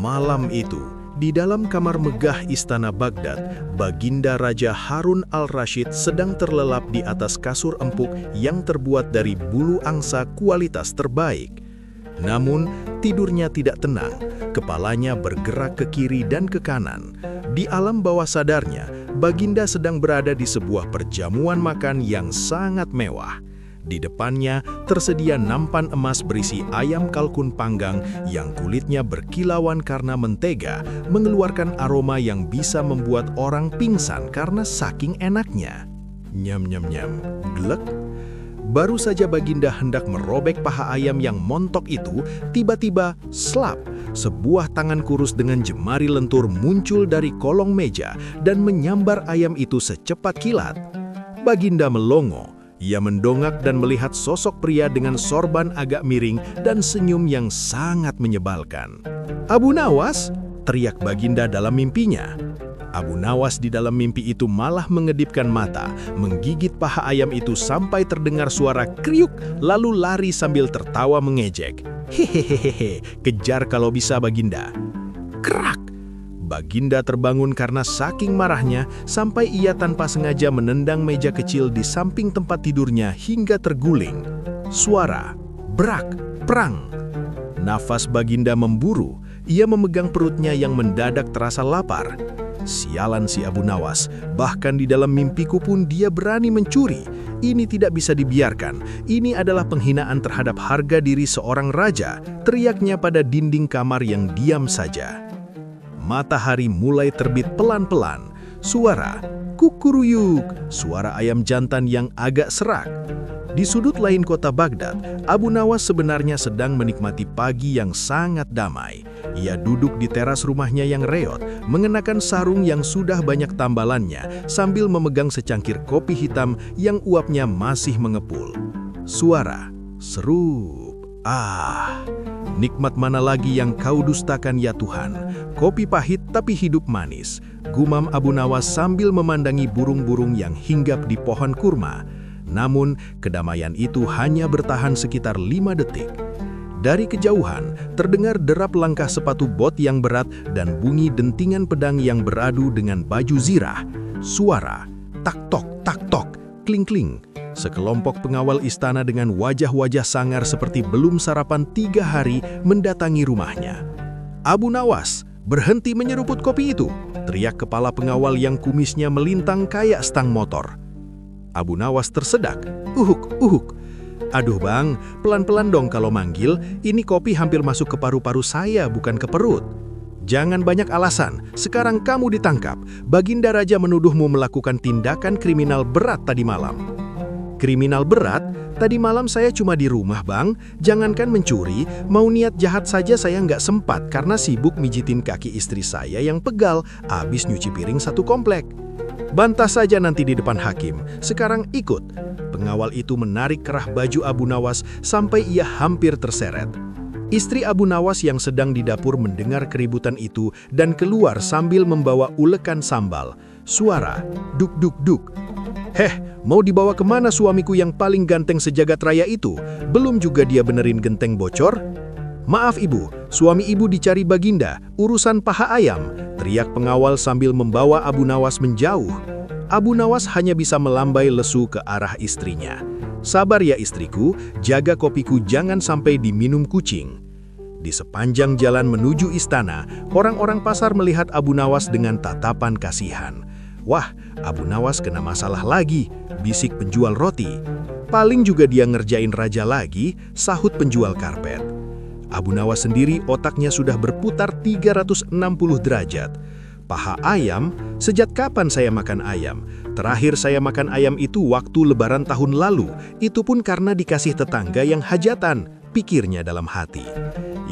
Malam itu, di dalam kamar megah Istana Baghdad, Baginda Raja Harun al-Rasyid sedang terlelap di atas kasur empuk yang terbuat dari bulu angsa kualitas terbaik. Namun, tidurnya tidak tenang, kepalanya bergerak ke kiri dan ke kanan. Di alam bawah sadarnya, Baginda sedang berada di sebuah perjamuan makan yang sangat mewah. Di depannya tersedia nampan emas berisi ayam kalkun panggang yang kulitnya berkilauan karena mentega, mengeluarkan aroma yang bisa membuat orang pingsan karena saking enaknya. Nyam nyam nyam, glek. Baru saja Baginda hendak merobek paha ayam yang montok itu, tiba-tiba slap, sebuah tangan kurus dengan jemari lentur muncul dari kolong meja dan menyambar ayam itu secepat kilat. Baginda melongo. Ia mendongak dan melihat sosok pria dengan sorban agak miring dan senyum yang sangat menyebalkan. "Abu Nawas!" teriak Baginda dalam mimpinya. Abu Nawas di dalam mimpi itu malah mengedipkan mata, menggigit paha ayam itu sampai terdengar suara kriuk, lalu lari sambil tertawa mengejek. "Hehehehe, kejar kalau bisa Baginda." Kerak! Baginda terbangun karena saking marahnya sampai ia tanpa sengaja menendang meja kecil di samping tempat tidurnya hingga terguling. Suara, brak, prang. Nafas Baginda memburu, ia memegang perutnya yang mendadak terasa lapar. Sialan si Abu Nawas, bahkan di dalam mimpiku pun dia berani mencuri. Ini tidak bisa dibiarkan, ini adalah penghinaan terhadap harga diri seorang raja, teriaknya pada dinding kamar yang diam saja. Matahari mulai terbit pelan-pelan. Suara kukuruyuk, suara ayam jantan yang agak serak. Di sudut lain kota Baghdad, Abu Nawas sebenarnya sedang menikmati pagi yang sangat damai. Ia duduk di teras rumahnya yang reot, mengenakan sarung yang sudah banyak tambalannya, sambil memegang secangkir kopi hitam yang uapnya masih mengepul. Suara serup. "Ah, nikmat mana lagi yang kau dustakan ya Tuhan? Kopi pahit tapi hidup manis," gumam Abu Nawas sambil memandangi burung-burung yang hinggap di pohon kurma. Namun, kedamaian itu hanya bertahan sekitar 5 detik. Dari kejauhan, terdengar derap langkah sepatu bot yang berat dan bunyi dentingan pedang yang beradu dengan baju zirah. Suara tak-tok, tak-tok, kling-kling. Sekelompok pengawal istana dengan wajah-wajah sangar seperti belum sarapan 3 hari mendatangi rumahnya. "Abu Nawas, berhenti menyeruput kopi itu!" teriak kepala pengawal yang kumisnya melintang kayak stang motor. Abu Nawas tersedak. "Uhuk, uhuk. Aduh bang, pelan-pelan dong kalau manggil, ini kopi hampir masuk ke paru-paru saya, bukan ke perut." "Jangan banyak alasan, sekarang kamu ditangkap. Baginda Raja menuduhmu melakukan tindakan kriminal berat tadi malam." "Kriminal berat? Tadi malam saya cuma di rumah bang, jangankan mencuri, mau niat jahat saja saya nggak sempat karena sibuk mijitin kaki istri saya yang pegal, abis nyuci piring satu komplek." "Bantah saja nanti di depan hakim, sekarang ikut." Pengawal itu menarik kerah baju Abu Nawas sampai ia hampir terseret. Istri Abu Nawas yang sedang di dapur mendengar keributan itu dan keluar sambil membawa ulekan sambal. Suara duk-duk-duk. "Heh, mau dibawa kemana suamiku yang paling ganteng sejagat raya itu? Belum juga dia benerin genteng bocor?" "Maaf ibu, suami ibu dicari Baginda, urusan paha ayam," teriak pengawal sambil membawa Abu Nawas menjauh. Abu Nawas hanya bisa melambai lesu ke arah istrinya. "Sabar ya istriku, jaga kopiku jangan sampai diminum kucing." Di sepanjang jalan menuju istana, orang-orang pasar melihat Abu Nawas dengan tatapan kasihan. "Wah, Abu Nawas kena masalah lagi," bisik penjual roti. "Paling juga dia ngerjain raja lagi," sahut penjual karpet. Abu Nawas sendiri otaknya sudah berputar 360 derajat. "Paha ayam? Sejak kapan saya makan ayam? Terakhir saya makan ayam itu waktu lebaran tahun lalu, itu pun karena dikasih tetangga yang hajatan," pikirnya dalam hati.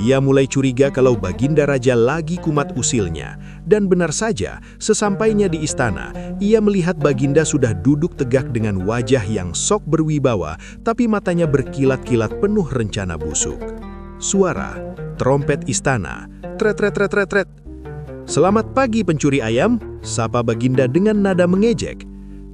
Ia mulai curiga kalau Baginda Raja lagi kumat usilnya. Dan benar saja, sesampainya di istana, ia melihat Baginda sudah duduk tegak dengan wajah yang sok berwibawa, tapi matanya berkilat-kilat penuh rencana busuk. Suara trompet istana, tret-tret-tret-tret-tret. "Selamat pagi pencuri ayam," sapa Baginda dengan nada mengejek.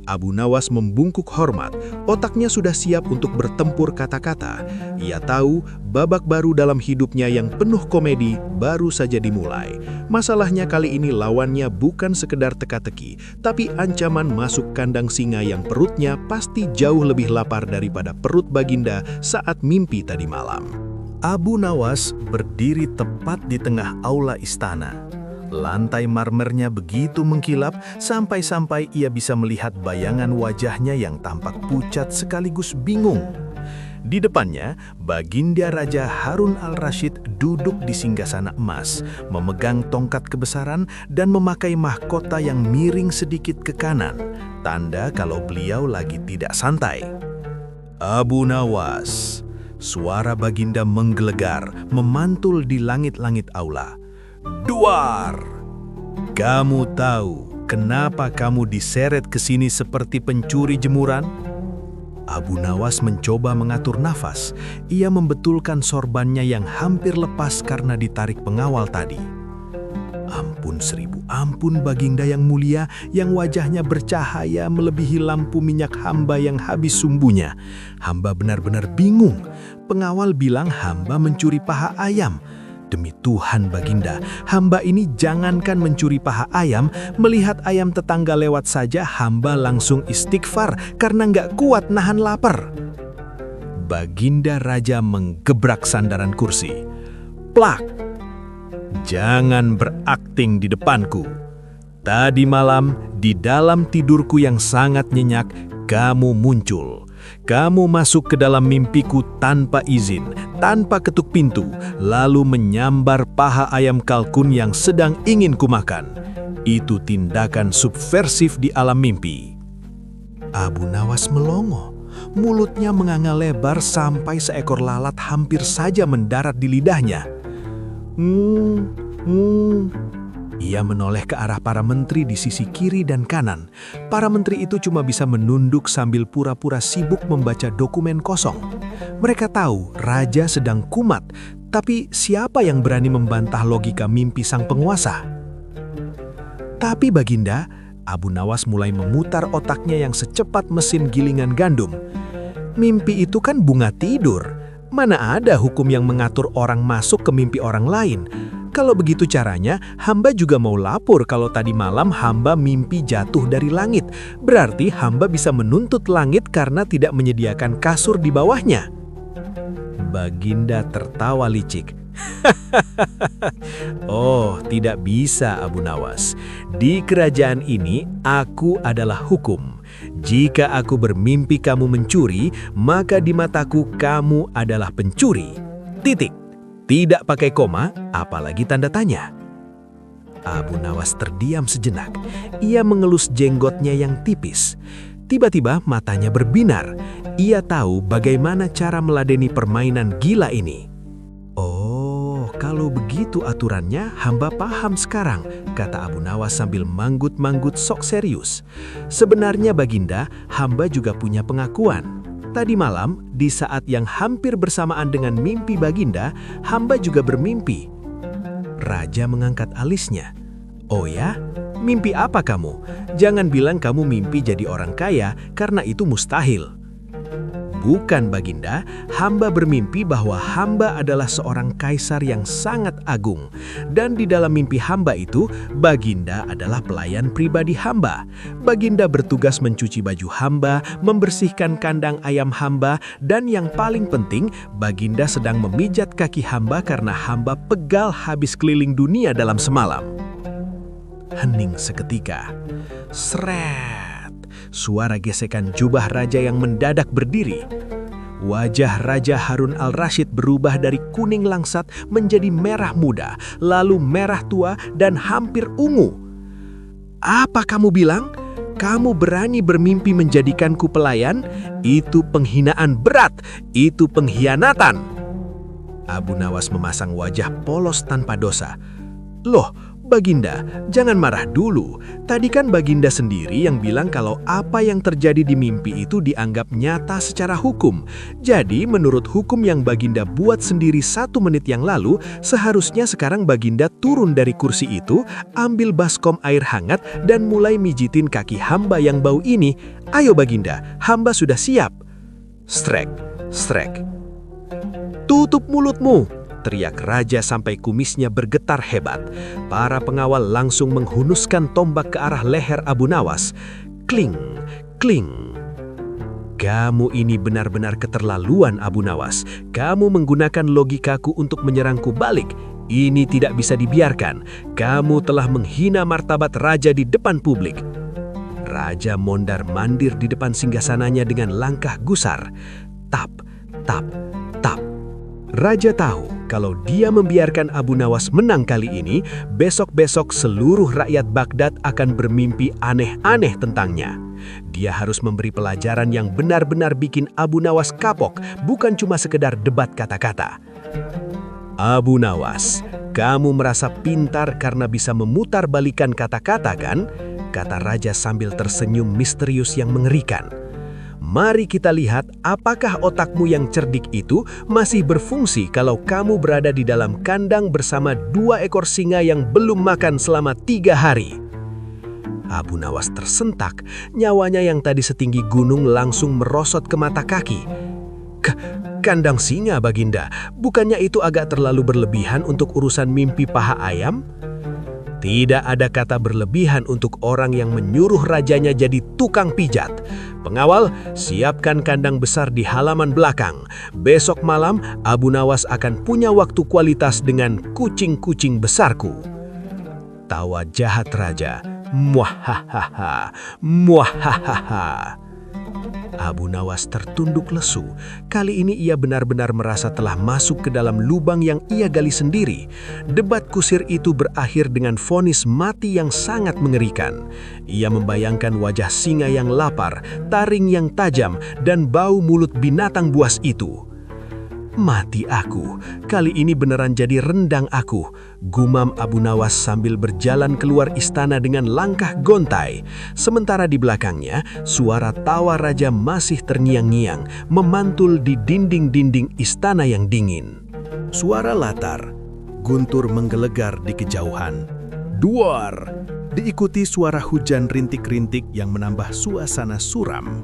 Abu Nawas membungkuk hormat, otaknya sudah siap untuk bertempur kata-kata. Ia tahu babak baru dalam hidupnya yang penuh komedi baru saja dimulai. Masalahnya kali ini lawannya bukan sekedar teka-teki, tapi ancaman masuk kandang singa yang perutnya pasti jauh lebih lapar daripada perut Baginda saat mimpi tadi malam. Abu Nawas berdiri tepat di tengah aula istana. Lantai marmernya begitu mengkilap sampai-sampai ia bisa melihat bayangan wajahnya yang tampak pucat sekaligus bingung. Di depannya, Baginda Raja Harun al-Rashid duduk di singgasana emas, memegang tongkat kebesaran dan memakai mahkota yang miring sedikit ke kanan, tanda kalau beliau lagi tidak santai. Abu Nawas, suara Baginda menggelegar, memantul di langit-langit aula. Duar! Kamu tahu kenapa kamu diseret ke sini seperti pencuri jemuran? Abu Nawas mencoba mengatur nafas. Ia membetulkan sorbannya yang hampir lepas karena ditarik pengawal tadi. Ampun seribu ampun Baginda yang mulia, yang wajahnya bercahaya melebihi lampu minyak hamba yang habis sumbunya. Hamba benar-benar bingung. Pengawal bilang hamba mencuri paha ayam. Demi Tuhan Baginda, hamba ini jangankan mencuri paha ayam, melihat ayam tetangga lewat saja hamba langsung istighfar karena nggak kuat nahan lapar. Baginda Raja menggebrak sandaran kursi. Plak! Jangan berakting di depanku. Tadi malam, di dalam tidurku yang sangat nyenyak, kamu muncul. Kamu masuk ke dalam mimpiku tanpa izin, tanpa ketuk pintu, lalu menyambar paha ayam kalkun yang sedang ingin kumakan. Itu tindakan subversif di alam mimpi. Abu Nawas melongo. Mulutnya menganga lebar sampai seekor lalat hampir saja mendarat di lidahnya. Ia menoleh ke arah para menteri di sisi kiri dan kanan. Para menteri itu cuma bisa menunduk sambil pura-pura sibuk membaca dokumen kosong. Mereka tahu raja sedang kumat, tapi siapa yang berani membantah logika mimpi sang penguasa? Tapi Baginda, Abu Nawas mulai memutar otaknya yang secepat mesin gilingan gandum. Mimpi itu kan bunga tidur. Mana ada hukum yang mengatur orang masuk ke mimpi orang lain? Kalau begitu caranya, hamba juga mau lapor kalau tadi malam hamba mimpi jatuh dari langit. Berarti hamba bisa menuntut langit karena tidak menyediakan kasur di bawahnya. Baginda tertawa licik. Oh, tidak bisa Abu Nawas. Di kerajaan ini, aku adalah hukum. Jika aku bermimpi kamu mencuri, maka di mataku kamu adalah pencuri. Titik. Tidak pakai koma, apalagi tanda tanya. Abu Nawas terdiam sejenak. Ia mengelus jenggotnya yang tipis. Tiba-tiba matanya berbinar. Ia tahu bagaimana cara meladeni permainan gila ini. Oh, kalau begitu aturannya, hamba paham sekarang, kata Abu Nawas sambil manggut-manggut sok serius. Sebenarnya Baginda, hamba juga punya pengakuan. Tadi malam, di saat yang hampir bersamaan dengan mimpi Baginda, hamba juga bermimpi. Raja mengangkat alisnya. Oh ya? Mimpi apa kamu? Jangan bilang kamu mimpi jadi orang kaya, karena itu mustahil. Bukan Baginda, hamba bermimpi bahwa hamba adalah seorang kaisar yang sangat agung. Dan di dalam mimpi hamba itu, Baginda adalah pelayan pribadi hamba. Baginda bertugas mencuci baju hamba, membersihkan kandang ayam hamba, dan yang paling penting, Baginda sedang memijat kaki hamba karena hamba pegal habis keliling dunia dalam semalam. Hening seketika. Sret! Suara gesekan jubah raja yang mendadak berdiri. Wajah Raja Harun al-Rashid berubah dari kuning langsat menjadi merah muda, lalu merah tua dan hampir ungu. Apa kamu bilang? Kamu berani bermimpi menjadikanku pelayan? Itu penghinaan berat, itu pengkhianatan. Abu Nawas memasang wajah polos tanpa dosa. Loh, Baginda, jangan marah dulu. Tadi kan Baginda sendiri yang bilang kalau apa yang terjadi di mimpi itu dianggap nyata secara hukum. Jadi menurut hukum yang Baginda buat sendiri 1 menit yang lalu, seharusnya sekarang Baginda turun dari kursi itu, ambil baskom air hangat dan mulai mijitin kaki hamba yang bau ini. Ayo Baginda, hamba sudah siap. Strek, strek. Tutup mulutmu, teriak raja sampai kumisnya bergetar hebat. Para pengawal langsung menghunuskan tombak ke arah leher Abu Nawas. Kling, kling. Kamu ini benar-benar keterlaluan, Abu Nawas. Kamu menggunakan logikaku untuk menyerangku balik. Ini tidak bisa dibiarkan. Kamu telah menghina martabat raja di depan publik. Raja mondar-mandir di depan singgasananya dengan langkah gusar. Tap, tap, tap. Raja tahu kalau dia membiarkan Abu Nawas menang kali ini, besok-besok seluruh rakyat Baghdad akan bermimpi aneh-aneh tentangnya. Dia harus memberi pelajaran yang benar-benar bikin Abu Nawas kapok, bukan cuma sekedar debat kata-kata. Abu Nawas, kamu merasa pintar karena bisa memutarbalikkan kata-kata kan? Kata raja sambil tersenyum misterius yang mengerikan. Mari kita lihat apakah otakmu yang cerdik itu masih berfungsi kalau kamu berada di dalam kandang bersama 2 ekor singa yang belum makan selama 3 hari. Abu Nawas tersentak, nyawanya yang tadi setinggi gunung langsung merosot ke mata kaki. Kandang singa, Baginda, bukannya itu agak terlalu berlebihan untuk urusan mimpi paha ayam? Tidak ada kata berlebihan untuk orang yang menyuruh rajanya jadi tukang pijat. Pengawal, siapkan kandang besar di halaman belakang. Besok malam, Abu Nawas akan punya waktu kualitas dengan kucing-kucing besarku. Tawa jahat raja. Muahahaha, muahahaha. Abu Nawas tertunduk lesu. Kali ini ia benar-benar merasa telah masuk ke dalam lubang yang ia gali sendiri. Debat kusir itu berakhir dengan vonis mati yang sangat mengerikan. Ia membayangkan wajah singa yang lapar, taring yang tajam, dan bau mulut binatang buas itu. Mati aku, kali ini beneran jadi rendang aku, gumam Abu Nawas sambil berjalan keluar istana dengan langkah gontai. Sementara di belakangnya, suara tawa raja masih terngiang-ngiang, memantul di dinding-dinding istana yang dingin. Suara latar, guntur menggelegar di kejauhan. Duar! Diikuti suara hujan rintik-rintik yang menambah suasana suram.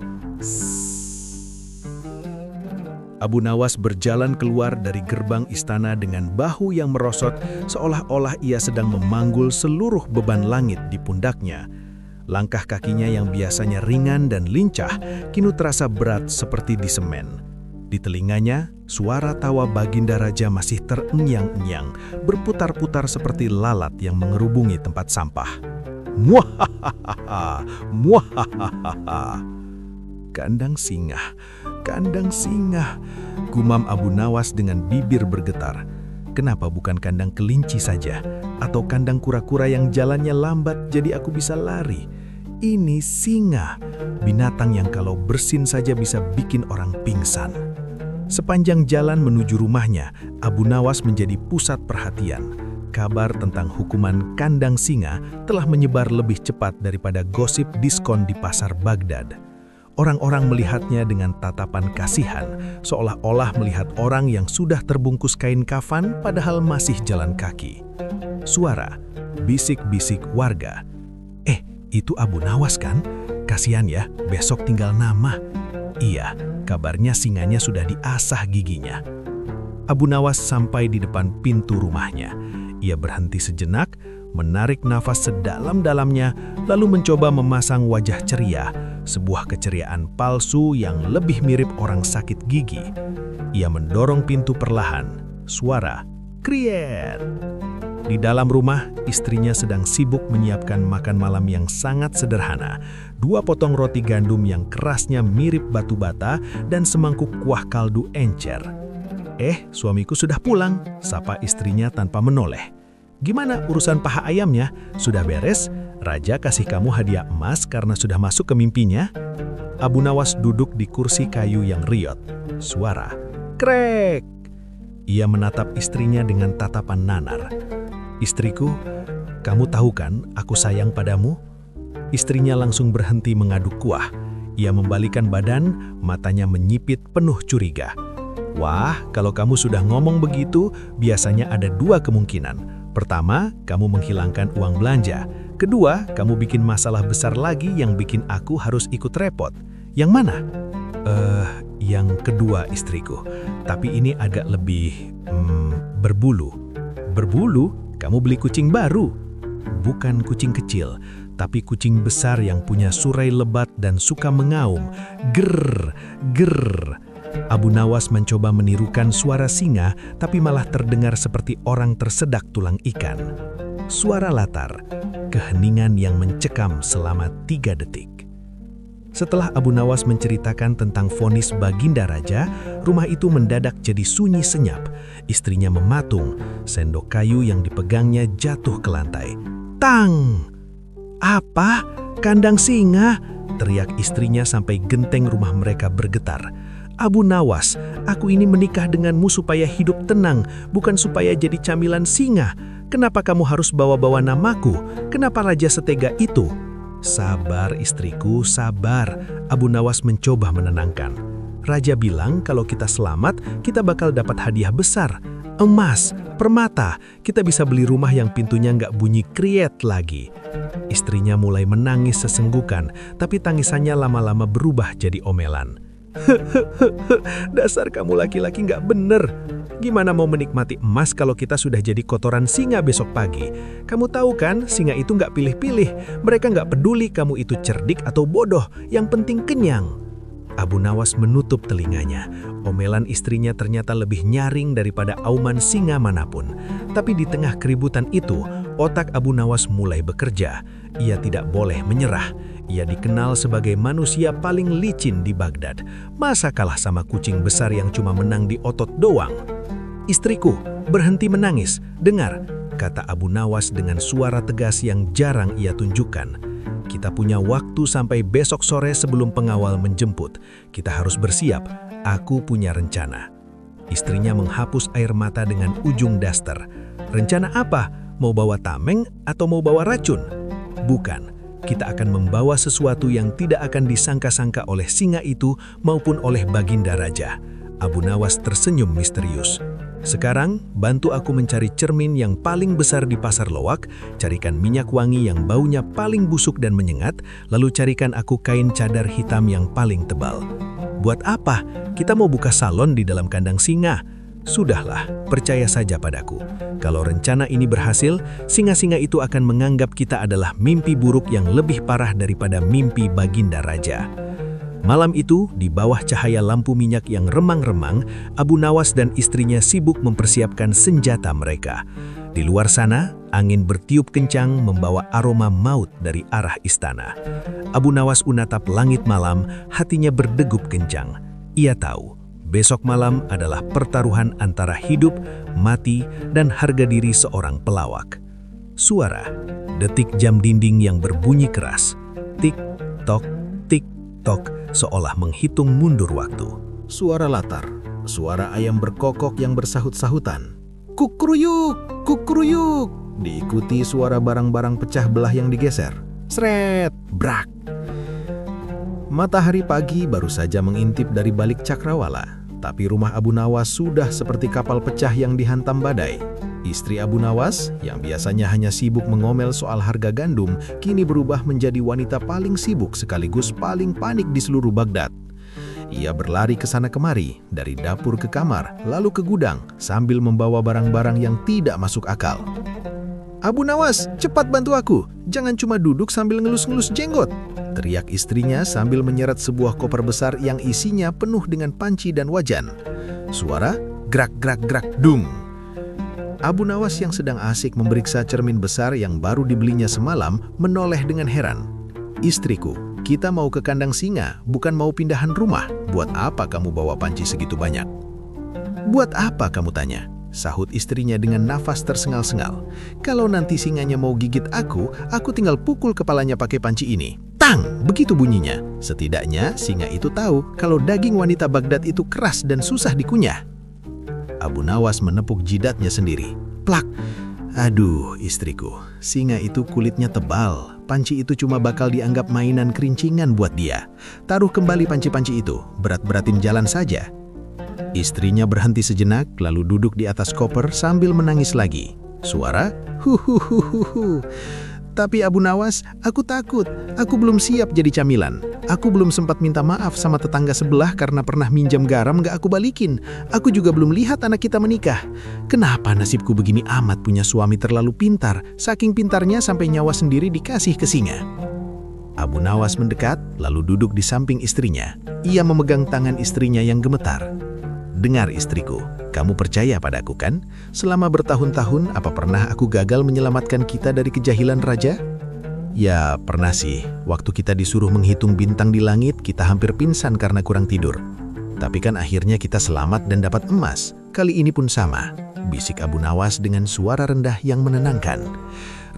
Abu Nawas berjalan keluar dari gerbang istana dengan bahu yang merosot seolah-olah ia sedang memanggul seluruh beban langit di pundaknya. Langkah kakinya yang biasanya ringan dan lincah kini terasa berat seperti di semen. Di telinganya, suara tawa Baginda Raja masih terengyang-enyang, berputar-putar seperti lalat yang mengerubungi tempat sampah. Muahahaha, muahahaha. Kandang singa, gumam Abu Nawas dengan bibir bergetar. Kenapa bukan kandang kelinci saja? Atau kandang kura-kura yang jalannya lambat jadi aku bisa lari? Ini singa, binatang yang kalau bersin saja bisa bikin orang pingsan. Sepanjang jalan menuju rumahnya, Abu Nawas menjadi pusat perhatian. Kabar tentang hukuman kandang singa telah menyebar lebih cepat daripada gosip diskon di pasar Baghdad. Orang-orang melihatnya dengan tatapan kasihan, seolah-olah melihat orang yang sudah terbungkus kain kafan padahal masih jalan kaki. Suara, bisik-bisik warga. Itu Abu Nawas kan? Kasihan ya, besok tinggal nama. Iya, kabarnya singanya sudah diasah giginya. Abu Nawas sampai di depan pintu rumahnya. Ia berhenti sejenak, menarik nafas sedalam-dalamnya, lalu mencoba memasang wajah ceria, sebuah keceriaan palsu yang lebih mirip orang sakit gigi. Ia mendorong pintu perlahan, suara kriet. Di dalam rumah, istrinya sedang sibuk menyiapkan makan malam yang sangat sederhana. 2 potong roti gandum yang kerasnya mirip batu bata dan semangkuk kuah kaldu encer. Suamiku sudah pulang, sapa istrinya tanpa menoleh. Gimana urusan paha ayamnya? Sudah beres? Raja kasih kamu hadiah emas karena sudah masuk ke mimpinya? Abu Nawas duduk di kursi kayu yang riot. Suara krek. Ia menatap istrinya dengan tatapan nanar. "Istriku, kamu tahu kan aku sayang padamu?" Istrinya langsung berhenti mengaduk kuah. Ia membalikkan badan, matanya menyipit penuh curiga. "Wah, kalau kamu sudah ngomong begitu, biasanya ada dua kemungkinan. Pertama, kamu menghilangkan uang belanja. Kedua, kamu bikin masalah besar lagi yang bikin aku harus ikut repot. Yang mana?" Yang kedua, istriku. Tapi ini agak lebih berbulu." "Berbulu? Kamu beli kucing baru?" "Bukan kucing kecil, tapi kucing besar yang punya surai lebat dan suka mengaum. Ger, ger." Abu Nawas mencoba menirukan suara singa, tapi malah terdengar seperti orang tersedak tulang ikan. Suara latar, keheningan yang mencekam selama 3 detik. Setelah Abu Nawas menceritakan tentang vonis Baginda Raja, rumah itu mendadak jadi sunyi senyap. Istrinya mematung, sendok kayu yang dipegangnya jatuh ke lantai. "Tang! Apa? Kandang singa?" teriak istrinya sampai genteng rumah mereka bergetar. "Abu Nawas, aku ini menikah denganmu supaya hidup tenang, bukan supaya jadi camilan singa. Kenapa kamu harus bawa-bawa namaku? Kenapa raja setega itu?" "Sabar istriku, sabar." Abu Nawas mencoba menenangkan. "Raja bilang kalau kita selamat, kita bakal dapat hadiah besar. Emas, permata, kita bisa beli rumah yang pintunya nggak bunyi kriet lagi." Istrinya mulai menangis sesenggukan, tapi tangisannya lama-lama berubah jadi omelan. "Dasar kamu laki-laki nggak bener. Gimana mau menikmati emas kalau kita sudah jadi kotoran singa besok pagi? Kamu tahu kan, singa itu nggak pilih-pilih. Mereka nggak peduli kamu itu cerdik atau bodoh, yang penting kenyang." Abu Nawas menutup telinganya. Omelan istrinya ternyata lebih nyaring daripada auman singa manapun. Tapi di tengah keributan itu, otak Abu Nawas mulai bekerja. Ia tidak boleh menyerah. Ia dikenal sebagai manusia paling licin di Baghdad. Masa kalah sama kucing besar yang cuma menang di otot doang? "Istriku, berhenti menangis. Dengar," kata Abu Nawas dengan suara tegas yang jarang ia tunjukkan. "Kita punya waktu sampai besok sore sebelum pengawal menjemput. Kita harus bersiap. Aku punya rencana." Istrinya menghapus air mata dengan ujung daster. "Rencana apa? Mau bawa tameng atau mau bawa racun?" "Bukan. Kita akan membawa sesuatu yang tidak akan disangka-sangka oleh singa itu maupun oleh Baginda Raja." Abu Nawas tersenyum misterius. "Sekarang, bantu aku mencari cermin yang paling besar di pasar loak, carikan minyak wangi yang baunya paling busuk dan menyengat, lalu carikan aku kain cadar hitam yang paling tebal." "Buat apa? Kita mau buka salon di dalam kandang singa." "Sudahlah, percaya saja padaku. Kalau rencana ini berhasil, singa-singa itu akan menganggap kita adalah mimpi buruk yang lebih parah daripada mimpi Baginda Raja." Malam itu, di bawah cahaya lampu minyak yang remang-remang, Abu Nawas dan istrinya sibuk mempersiapkan senjata mereka. Di luar sana, angin bertiup kencang membawa aroma maut dari arah istana. Abu Nawas unatap langit malam, hatinya berdegup kencang. Ia tahu, besok malam adalah pertaruhan antara hidup, mati, dan harga diri seorang pelawak. Suara, detik jam dinding yang berbunyi keras. Tik-tok, tik-tok, seolah menghitung mundur waktu. Suara latar, suara ayam berkokok yang bersahut-sahutan. "Kukruyuk, kukruyuk!" Diikuti suara barang-barang pecah belah yang digeser. Sret, brak. Matahari pagi baru saja mengintip dari balik cakrawala, tapi rumah Abu Nawas sudah seperti kapal pecah yang dihantam badai. Istri Abu Nawas, yang biasanya hanya sibuk mengomel soal harga gandum, kini berubah menjadi wanita paling sibuk sekaligus paling panik di seluruh Baghdad. Ia berlari ke sana kemari, dari dapur ke kamar, lalu ke gudang, sambil membawa barang-barang yang tidak masuk akal. "Abu Nawas, cepat bantu aku! Jangan cuma duduk sambil ngelus-ngelus jenggot!" teriak istrinya sambil menyeret sebuah koper besar yang isinya penuh dengan panci dan wajan. Suara grak-grak-grak dung. Abu Nawas yang sedang asik memeriksa cermin besar yang baru dibelinya semalam menoleh dengan heran. "Istriku, kita mau ke kandang singa, bukan mau pindahan rumah. Buat apa kamu bawa panci segitu banyak?" "Buat apa kamu tanya?" sahut istrinya dengan nafas tersengal-sengal. "Kalau nanti singanya mau gigit aku tinggal pukul kepalanya pakai panci ini. Tang! Begitu bunyinya. Setidaknya singa itu tahu kalau daging wanita Baghdad itu keras dan susah dikunyah." Abu Nawas menepuk jidatnya sendiri. Plak! Aduh, istriku, singa itu kulitnya tebal. Panci itu cuma bakal dianggap mainan kerincingan buat dia. Taruh kembali panci-panci itu, berat-beratin jalan saja. Istrinya berhenti sejenak, lalu duduk di atas koper sambil menangis lagi. Suara, huhuhuhuhu. Tapi Abu Nawas, aku takut. Aku belum siap jadi camilan. Aku belum sempat minta maaf sama tetangga sebelah karena pernah minjam garam gak aku balikin. Aku juga belum lihat anak kita menikah. Kenapa nasibku begini amat punya suami terlalu pintar? Saking pintarnya sampai nyawa sendiri dikasih ke singa. Abu Nawas mendekat, lalu duduk di samping istrinya. Ia memegang tangan istrinya yang gemetar. Dengar istriku, kamu percaya padaku kan? Selama bertahun-tahun, apa pernah aku gagal menyelamatkan kita dari kejahilan raja? Ya, pernah sih. Waktu kita disuruh menghitung bintang di langit, kita hampir pingsan karena kurang tidur. Tapi kan akhirnya kita selamat dan dapat emas. Kali ini pun sama, bisik Abu Nawas dengan suara rendah yang menenangkan.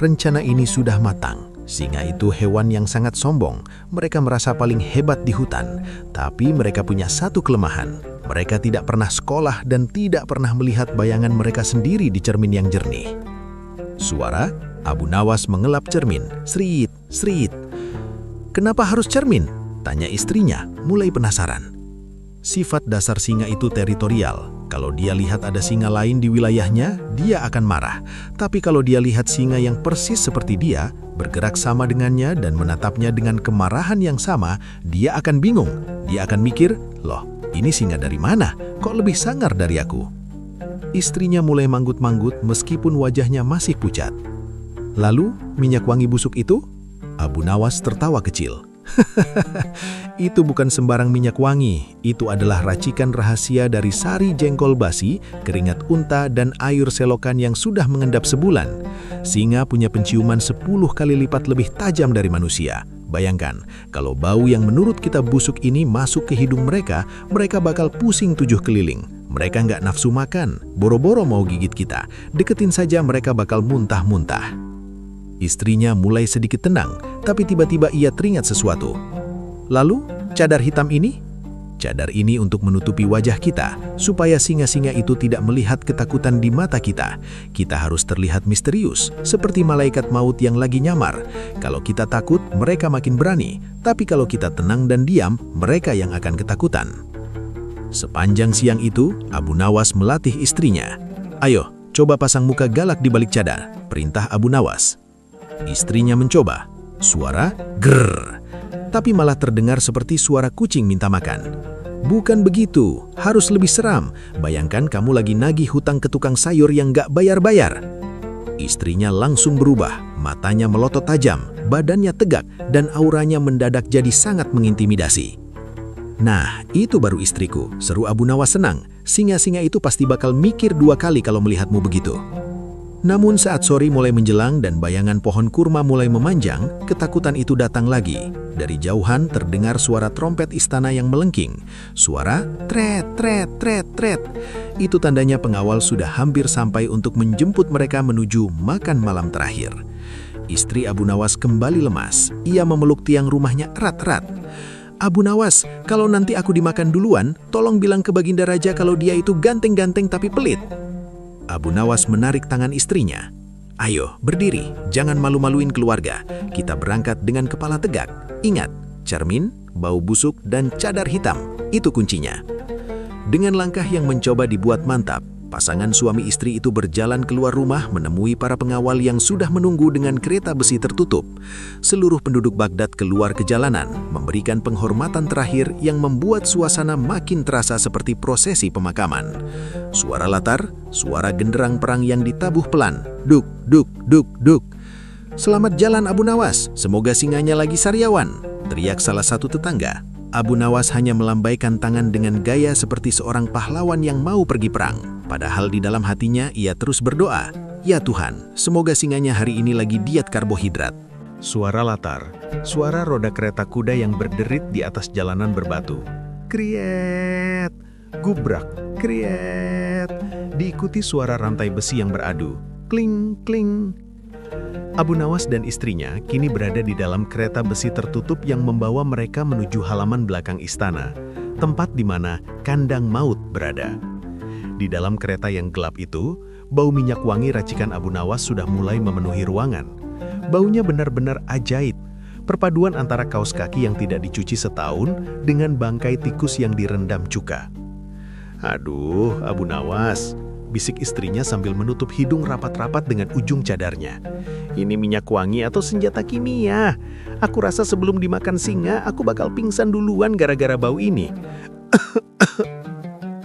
Rencana ini sudah matang. Singa itu hewan yang sangat sombong. Mereka merasa paling hebat di hutan. Tapi mereka punya satu kelemahan. Mereka tidak pernah sekolah dan tidak pernah melihat bayangan mereka sendiri di cermin yang jernih. Suara, Abu Nawas mengelap cermin. Srit, srit. Kenapa harus cermin? Tanya istrinya, mulai penasaran. Sifat dasar singa itu teritorial. Kalau dia lihat ada singa lain di wilayahnya, dia akan marah. Tapi kalau dia lihat singa yang persis seperti dia, bergerak sama dengannya dan menatapnya dengan kemarahan yang sama, dia akan bingung. Dia akan mikir, loh, ini singa dari mana? Kok lebih sangar dari aku? Istrinya mulai manggut-manggut meskipun wajahnya masih pucat. Lalu, minyak wangi busuk itu? Abu Nawas tertawa kecil. Itu bukan sembarang minyak wangi. Itu adalah racikan rahasia dari sari jengkol basi, keringat unta, dan air selokan yang sudah mengendap sebulan. Singa punya penciuman 10 kali lipat lebih tajam dari manusia. Bayangkan, kalau bau yang menurut kita busuk ini masuk ke hidung mereka, mereka bakal pusing 7 keliling. Mereka nggak nafsu makan, boro-boro mau gigit kita. Deketin saja mereka bakal muntah-muntah. Istrinya mulai sedikit tenang, tapi tiba-tiba ia teringat sesuatu. Lalu, cadar hitam ini? Cadar ini untuk menutupi wajah kita, supaya singa-singa itu tidak melihat ketakutan di mata kita. Kita harus terlihat misterius, seperti malaikat maut yang lagi nyamar. Kalau kita takut, mereka makin berani. Tapi kalau kita tenang dan diam, mereka yang akan ketakutan. Sepanjang siang itu, Abu Nawas melatih istrinya. Ayo, coba pasang muka galak di balik cadar, perintah Abu Nawas. Istrinya mencoba. Suara grrr. Tapi malah terdengar seperti suara kucing minta makan. Bukan begitu, harus lebih seram. Bayangkan kamu lagi nagih hutang ke tukang sayur yang gak bayar-bayar. Istrinya langsung berubah, matanya melotot tajam, badannya tegak, dan auranya mendadak jadi sangat mengintimidasi. Nah, itu baru istriku, seru Abu Nawas senang. Singa-singa itu pasti bakal mikir 2 kali kalau melihatmu begitu. Namun saat sore mulai menjelang dan bayangan pohon kurma mulai memanjang, ketakutan itu datang lagi. Dari jauhan terdengar suara trompet istana yang melengking. Suara tret, tret, tret, tret. Itu tandanya pengawal sudah hampir sampai untuk menjemput mereka menuju makan malam terakhir. Istri Abu Nawas kembali lemas. Ia memeluk tiang rumahnya erat-erat. Abu Nawas, kalau nanti aku dimakan duluan, tolong bilang ke Baginda Raja kalau dia itu ganteng-ganteng tapi pelit. Abu Nawas menarik tangan istrinya. Ayo, berdiri, jangan malu-maluin keluarga. Kita berangkat dengan kepala tegak. Ingat, cermin, bau busuk, dan cadar hitam. Itu kuncinya. Dengan langkah yang mencoba dibuat mantap, pasangan suami istri itu berjalan keluar rumah menemui para pengawal yang sudah menunggu dengan kereta besi tertutup. Seluruh penduduk Baghdad keluar ke jalanan, memberikan penghormatan terakhir yang membuat suasana makin terasa seperti prosesi pemakaman. Suara latar, suara genderang perang yang ditabuh pelan. Duk, duk, duk, duk. Selamat jalan Abu Nawas, semoga singanya lagi sariawan, teriak salah satu tetangga. Abu Nawas hanya melambaikan tangan dengan gaya seperti seorang pahlawan yang mau pergi perang. Padahal di dalam hatinya ia terus berdoa, ya Tuhan, semoga singanya hari ini lagi diet karbohidrat. Suara latar, suara roda kereta kuda yang berderit di atas jalanan berbatu. Kriet, gubrak, kriet. Diikuti suara rantai besi yang beradu. Kling, kling. Abu Nawas dan istrinya kini berada di dalam kereta besi tertutup yang membawa mereka menuju halaman belakang istana, tempat di mana kandang maut berada. Di dalam kereta yang gelap itu, Bau minyak wangi racikan Abu Nawas sudah mulai memenuhi ruangan. Baunya benar-benar ajaib. Perpaduan antara kaos kaki yang tidak dicuci setahun dengan bangkai tikus yang direndam cuka. "Aduh, Abu Nawas," bisik istrinya sambil menutup hidung rapat-rapat dengan ujung cadarnya. "Ini minyak wangi atau senjata kimia? Aku rasa sebelum dimakan singa, aku bakal pingsan duluan gara-gara bau ini."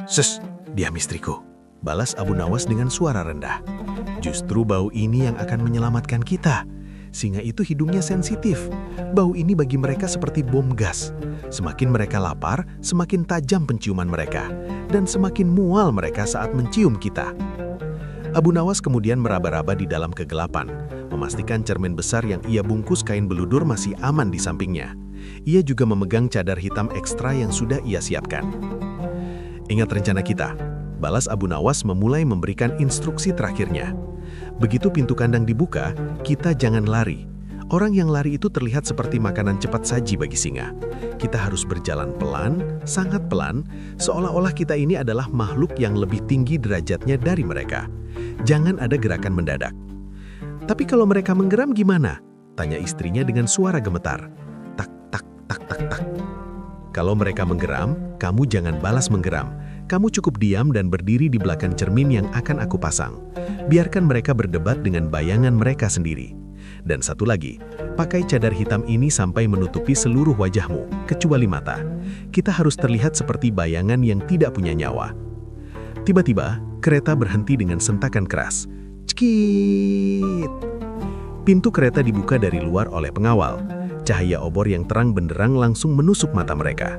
"Ses, diam istriku," balas Abu Nawas dengan suara rendah. "Justru bau ini yang akan menyelamatkan kita. Singa itu hidungnya sensitif. Bau ini bagi mereka seperti bom gas. Semakin mereka lapar, semakin tajam penciuman mereka. Dan semakin mual mereka saat mencium kita." Abu Nawas kemudian meraba-raba di dalam kegelapan, memastikan cermin besar yang ia bungkus kain beludur masih aman di sampingnya. Ia juga memegang cadar hitam ekstra yang sudah ia siapkan. "Ingat rencana kita," balas Abu Nawas memulai memberikan instruksi terakhirnya. "Begitu pintu kandang dibuka, kita jangan lari. Orang yang lari itu terlihat seperti makanan cepat saji bagi singa. Kita harus berjalan pelan, sangat pelan, seolah-olah kita ini adalah makhluk yang lebih tinggi derajatnya dari mereka. Jangan ada gerakan mendadak." "Tapi kalau mereka menggeram gimana?" tanya istrinya dengan suara gemetar. "Tak, tak, tak, tak, tak." "Kalau mereka menggeram, kamu jangan balas menggeram. Kamu cukup diam dan berdiri di belakang cermin yang akan aku pasang. Biarkan mereka berdebat dengan bayangan mereka sendiri. Dan satu lagi, pakai cadar hitam ini sampai menutupi seluruh wajahmu, kecuali mata. Kita harus terlihat seperti bayangan yang tidak punya nyawa." Tiba-tiba, kereta berhenti dengan sentakan keras. Cekit! Pintu kereta dibuka dari luar oleh pengawal. Cahaya obor yang terang benderang langsung menusuk mata mereka.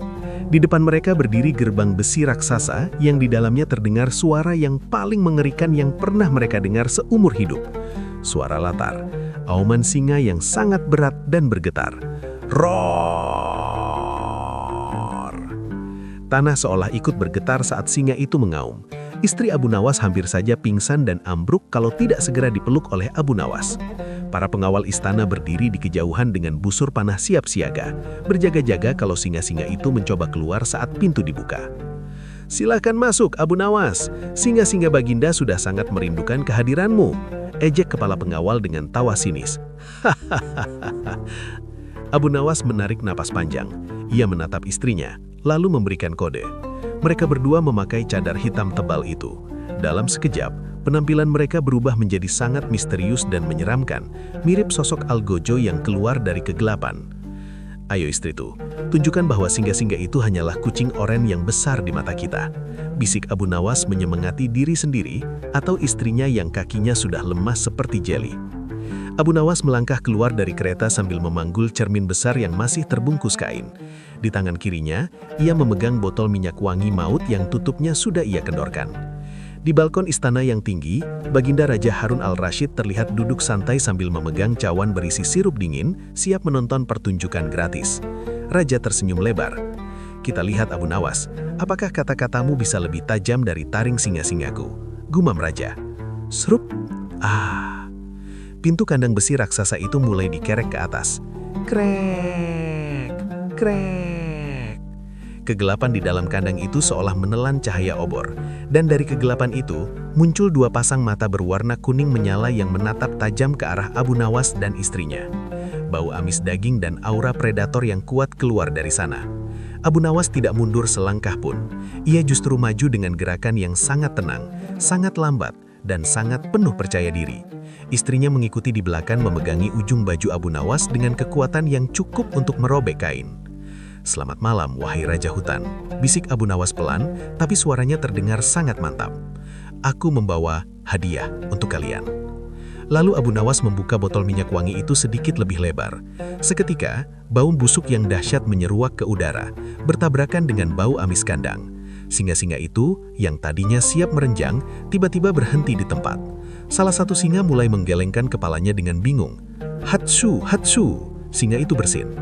Di depan mereka berdiri gerbang besi raksasa yang di dalamnya terdengar suara yang paling mengerikan yang pernah mereka dengar seumur hidup. Suara latar, auman singa yang sangat berat dan bergetar. Roar! Tanah seolah ikut bergetar saat singa itu mengaum. Istri Abu Nawas hampir saja pingsan dan ambruk kalau tidak segera dipeluk oleh Abu Nawas. Para pengawal istana berdiri di kejauhan dengan busur panah siap siaga, berjaga-jaga kalau singa-singa itu mencoba keluar saat pintu dibuka. "Silakan masuk, Abu Nawas. Singa-singa Baginda sudah sangat merindukan kehadiranmu," ejek kepala pengawal dengan tawa sinis. "Hahaha." Abu Nawas menarik napas panjang. Ia menatap istrinya, lalu memberikan kode. Mereka berdua memakai cadar hitam tebal itu. Dalam sekejap, penampilan mereka berubah menjadi sangat misterius dan menyeramkan, mirip sosok Algojo yang keluar dari kegelapan. "Ayo istriku, tunjukkan bahwa singa-singa itu hanyalah kucing oren yang besar di mata kita," bisik Abu Nawas menyemangati diri sendiri atau istrinya yang kakinya sudah lemas seperti jeli. Abu Nawas melangkah keluar dari kereta sambil memanggul cermin besar yang masih terbungkus kain. Di tangan kirinya, ia memegang botol minyak wangi maut yang tutupnya sudah ia kendorkan. Di balkon istana yang tinggi, Baginda Raja Harun al-Rashid terlihat duduk santai sambil memegang cawan berisi sirup dingin, siap menonton pertunjukan gratis. Raja tersenyum lebar. "Kita lihat Abu Nawas, apakah kata-katamu bisa lebih tajam dari taring singa-singaku?" gumam Raja. Serup. Pintu kandang besi raksasa itu mulai dikerek ke atas. Krek, krek. Kegelapan di dalam kandang itu seolah menelan cahaya obor. Dan dari kegelapan itu, muncul dua pasang mata berwarna kuning menyala yang menatap tajam ke arah Abu Nawas dan istrinya. Bau amis daging dan aura predator yang kuat keluar dari sana. Abu Nawas tidak mundur selangkah pun. Ia justru maju dengan gerakan yang sangat tenang, sangat lambat, dan sangat penuh percaya diri. Istrinya mengikuti di belakang memegangi ujung baju Abu Nawas dengan kekuatan yang cukup untuk merobek kain. "Selamat malam, wahai Raja Hutan," bisik Abu Nawas pelan, tapi suaranya terdengar sangat mantap. "Aku membawa hadiah untuk kalian." Lalu Abu Nawas membuka botol minyak wangi itu sedikit lebih lebar. Seketika, bau busuk yang dahsyat menyeruak ke udara, bertabrakan dengan bau amis kandang. Singa-singa itu, yang tadinya siap merenjang, tiba-tiba berhenti di tempat. Salah satu singa mulai menggelengkan kepalanya dengan bingung. "Hatsu, hatsu!" Singa itu bersin.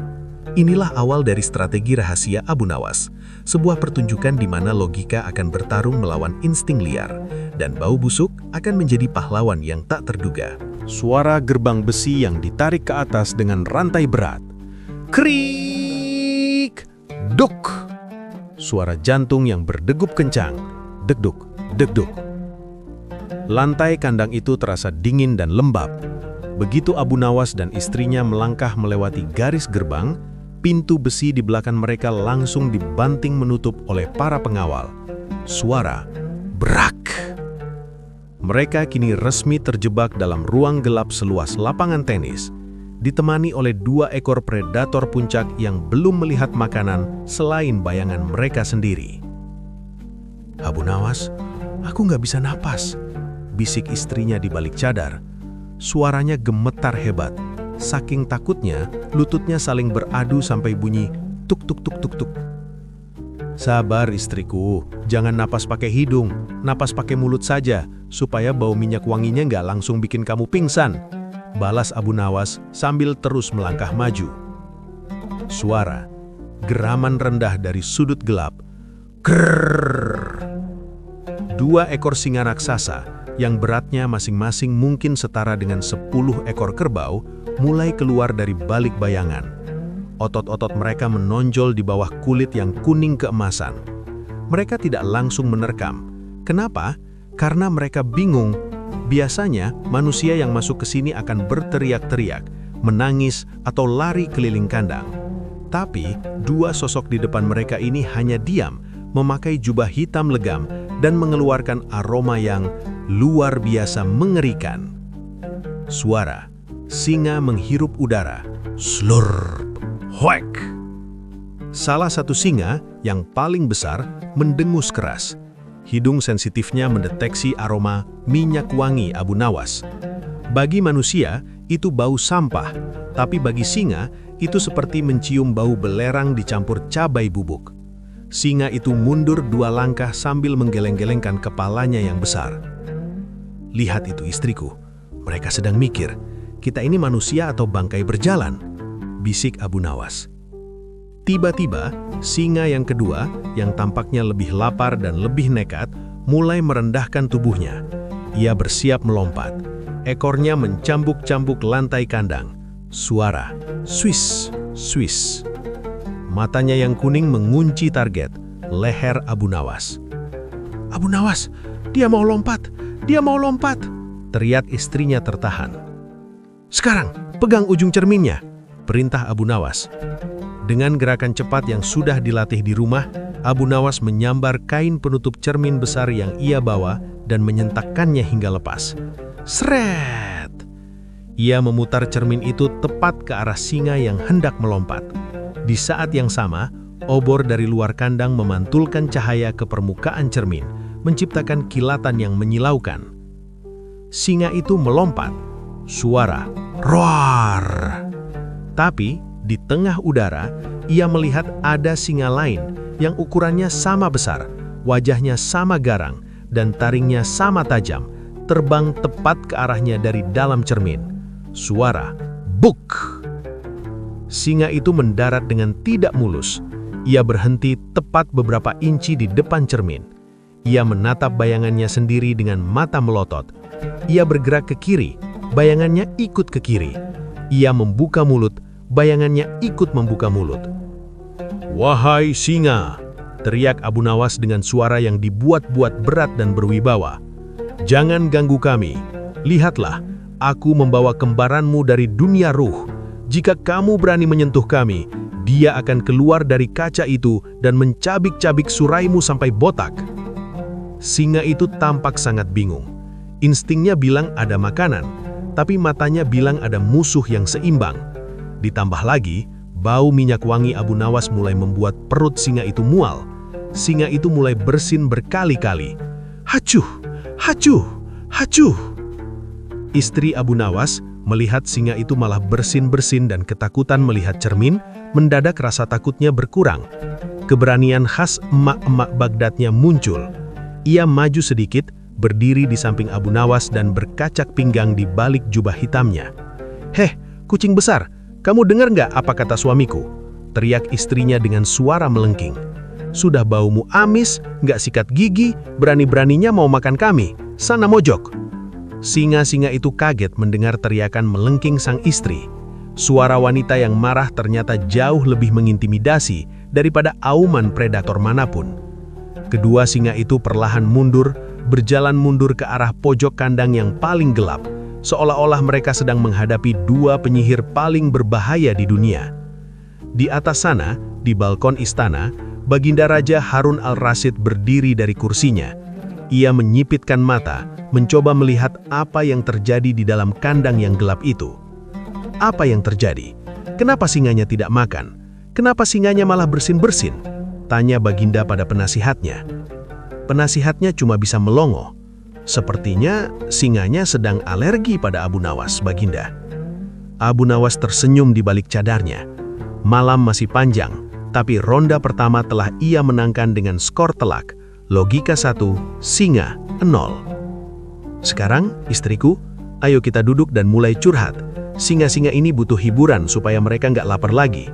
Inilah awal dari strategi rahasia Abu Nawas. Sebuah pertunjukan di mana logika akan bertarung melawan insting liar, dan bau busuk akan menjadi pahlawan yang tak terduga. Suara gerbang besi yang ditarik ke atas dengan rantai berat. Krik! Duk! Suara jantung yang berdegup kencang. Degduk, degduk. Lantai kandang itu terasa dingin dan lembab. Begitu Abu Nawas dan istrinya melangkah melewati garis gerbang, pintu besi di belakang mereka langsung dibanting menutup oleh para pengawal. Suara brak. Mereka kini resmi terjebak dalam ruang gelap seluas lapangan tenis, ditemani oleh 2 ekor predator puncak yang belum melihat makanan selain bayangan mereka sendiri. "Abu Nawas, aku nggak bisa napas," bisik istrinya di balik cadar. Suaranya gemetar hebat. Saking takutnya, lututnya saling beradu sampai bunyi tuk tuk tuk tuk tuk. "Sabar istriku, jangan napas pakai hidung, napas pakai mulut saja, supaya bau minyak wanginya nggak langsung bikin kamu pingsan," balas Abu Nawas sambil terus melangkah maju. Suara geraman rendah dari sudut gelap. Krrrr. 2 ekor singa raksasa yang beratnya masing-masing mungkin setara dengan 10 ekor kerbau mulai keluar dari balik bayangan. Otot-otot mereka menonjol di bawah kulit yang kuning keemasan. Mereka tidak langsung menerkam. Kenapa? Karena mereka bingung. Biasanya manusia yang masuk ke sini akan berteriak-teriak, menangis, atau lari keliling kandang. Tapi 2 sosok di depan mereka ini hanya diam, memakai jubah hitam legam dan mengeluarkan aroma yang luar biasa mengerikan. Suara singa menghirup udara. Slurp, hoek. Salah satu singa yang paling besar mendengus keras. Hidung sensitifnya mendeteksi aroma minyak wangi Abu Nawas. Bagi manusia, itu bau sampah, tapi bagi singa, itu seperti mencium bau belerang dicampur cabai bubuk. Singa itu mundur 2 langkah sambil menggeleng-gelengkan kepalanya yang besar. "Lihat itu istriku, mereka sedang mikir, kita ini manusia atau bangkai berjalan," bisik Abu Nawas. Tiba-tiba, singa yang kedua, yang tampaknya lebih lapar dan lebih nekat, mulai merendahkan tubuhnya. Ia bersiap melompat. Ekornya mencambuk-cambuk lantai kandang. Suara swish, swish. Matanya yang kuning mengunci target, leher Abu Nawas. "Abu Nawas, dia mau lompat! Dia mau lompat!" teriak istrinya tertahan. "Sekarang, pegang ujung cerminnya," perintah Abu Nawas. Dengan gerakan cepat yang sudah dilatih di rumah, Abu Nawas menyambar kain penutup cermin besar yang ia bawa dan menyentakkannya hingga lepas. Sret! Ia memutar cermin itu tepat ke arah singa yang hendak melompat. Di saat yang sama, obor dari luar kandang memantulkan cahaya ke permukaan cermin, menciptakan kilatan yang menyilaukan. Singa itu melompat. Suara roar. Tapi di tengah udara, ia melihat ada singa lain yang ukurannya sama besar, wajahnya sama garang, dan taringnya sama tajam, terbang tepat ke arahnya dari dalam cermin. Suara buk. Singa itu mendarat dengan tidak mulus. Ia berhenti tepat beberapa inci di depan cermin. Ia menatap bayangannya sendiri dengan mata melotot. Ia bergerak ke kiri, bayangannya ikut ke kiri. Ia membuka mulut, bayangannya ikut membuka mulut. "Wahai singa!" teriak Abu Nawas dengan suara yang dibuat-buat berat dan berwibawa. "Jangan ganggu kami. Lihatlah, aku membawa kembaranmu dari dunia ruh. Jika kamu berani menyentuh kami, dia akan keluar dari kaca itu dan mencabik-cabik suraimu sampai botak." Singa itu tampak sangat bingung. Instingnya bilang ada makanan, tapi matanya bilang ada musuh yang seimbang. Ditambah lagi, bau minyak wangi Abu Nawas mulai membuat perut singa itu mual. Singa itu mulai bersin berkali-kali. "Hacuh! Hacuh! Hacuh!" Istri Abu Nawas melihat singa itu malah bersin-bersin dan ketakutan melihat cermin, mendadak rasa takutnya berkurang. Keberanian khas emak-emak Baghdadnya muncul. Ia maju sedikit, berdiri di samping Abu Nawas dan berkacak pinggang di balik jubah hitamnya. "Heh, kucing besar, kamu dengar nggak apa kata suamiku?" teriak istrinya dengan suara melengking. "Sudah baumu amis, nggak sikat gigi, berani-beraninya mau makan kami. Sana mojok." Singa-singa itu kaget mendengar teriakan melengking sang istri. Suara wanita yang marah ternyata jauh lebih mengintimidasi daripada auman predator manapun. Kedua singa itu perlahan mundur, berjalan mundur ke arah pojok kandang yang paling gelap, seolah-olah mereka sedang menghadapi dua penyihir paling berbahaya di dunia. Di atas sana, di balkon istana, Baginda Raja Harun al-Rasyid berdiri dari kursinya. Ia menyipitkan mata, mencoba melihat apa yang terjadi di dalam kandang yang gelap itu. Apa yang terjadi? Kenapa singanya tidak makan? Kenapa singanya malah bersin-bersin? Tanya Baginda pada penasihatnya. Penasihatnya cuma bisa melongo. Sepertinya singanya sedang alergi pada Abu Nawas, Baginda. Abu Nawas tersenyum di balik cadarnya. Malam masih panjang, tapi ronda pertama telah ia menangkan dengan skor telak. Logika 1, singa 0. Sekarang, istriku, ayo kita duduk dan mulai curhat. Singa-singa ini butuh hiburan supaya mereka nggak lapar lagi,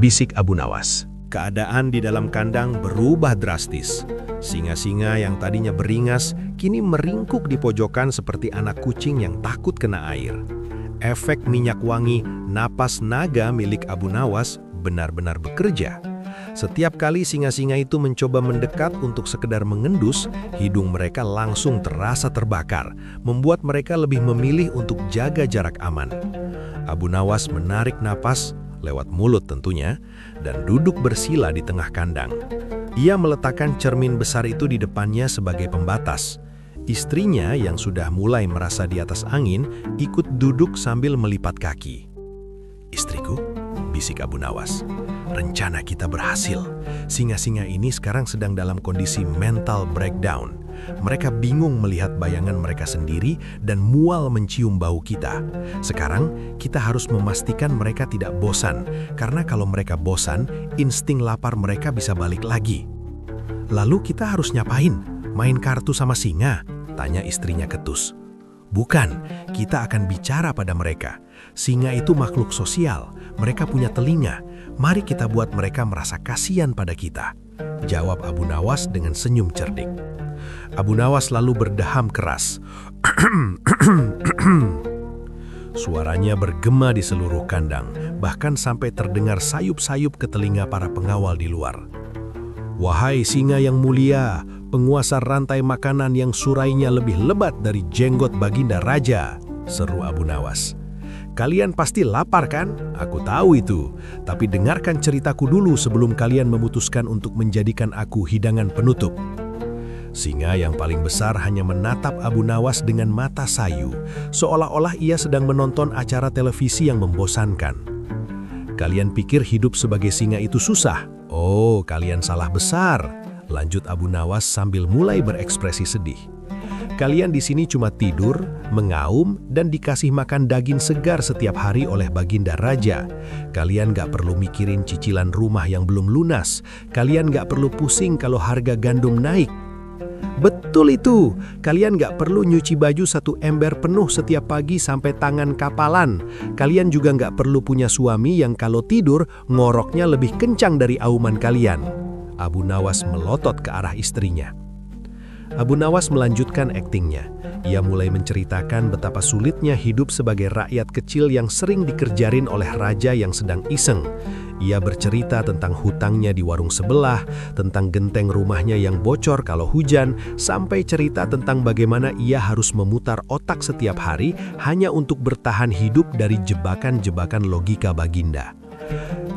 bisik Abu Nawas. Keadaan di dalam kandang berubah drastis. Singa-singa yang tadinya beringas, kini meringkuk di pojokan seperti anak kucing yang takut kena air. Efek minyak wangi napas naga milik Abu Nawas benar-benar bekerja. Setiap kali singa-singa itu mencoba mendekat untuk sekedar mengendus, hidung mereka langsung terasa terbakar, membuat mereka lebih memilih untuk jaga jarak aman. Abu Nawas menarik napas, lewat mulut tentunya, dan duduk bersila di tengah kandang. Ia meletakkan cermin besar itu di depannya sebagai pembatas. Istrinya yang sudah mulai merasa di atas angin, ikut duduk sambil melipat kaki. "Istriku," bisik Abu Nawas, "rencana kita berhasil. Singa-singa ini sekarang sedang dalam kondisi mental breakdown. Mereka bingung melihat bayangan mereka sendiri dan mual mencium bau kita. Sekarang, kita harus memastikan mereka tidak bosan, karena kalau mereka bosan, insting lapar mereka bisa balik lagi." "Lalu kita harus nyapain? Main kartu sama singa?" tanya istrinya ketus. "Bukan, kita akan bicara pada mereka. Singa itu makhluk sosial, mereka punya telinga. Mari kita buat mereka merasa kasihan pada kita," jawab Abu Nawas dengan senyum cerdik. Abu Nawas lalu berdaham keras. Suaranya bergema di seluruh kandang, bahkan sampai terdengar sayup-sayup ke telinga para pengawal di luar. "Wahai singa yang mulia, penguasa rantai makanan yang surainya lebih lebat dari jenggot Baginda Raja," seru Abu Nawas. "Kalian pasti lapar kan? Aku tahu itu. Tapi dengarkan ceritaku dulu sebelum kalian memutuskan untuk menjadikan aku hidangan penutup." Singa yang paling besar hanya menatap Abu Nawas dengan mata sayu, seolah-olah ia sedang menonton acara televisi yang membosankan. "Kalian pikir hidup sebagai singa itu susah? Oh, kalian salah besar," lanjut Abu Nawas sambil mulai berekspresi sedih. "Kalian di sini cuma tidur, mengaum, dan dikasih makan daging segar setiap hari oleh Baginda Raja. Kalian gak perlu mikirin cicilan rumah yang belum lunas. Kalian gak perlu pusing kalau harga gandum naik." "Betul itu, kalian gak perlu nyuci baju satu ember penuh setiap pagi sampai tangan kapalan. Kalian juga gak perlu punya suami yang kalau tidur ngoroknya lebih kencang dari auman kalian." Abu Nawas melotot ke arah istrinya. Abu Nawas melanjutkan aktingnya. Ia mulai menceritakan betapa sulitnya hidup sebagai rakyat kecil yang sering dikerjarin oleh raja yang sedang iseng. Ia bercerita tentang hutangnya di warung sebelah, tentang genteng rumahnya yang bocor kalau hujan, sampai cerita tentang bagaimana ia harus memutar otak setiap hari hanya untuk bertahan hidup dari jebakan-jebakan logika Baginda.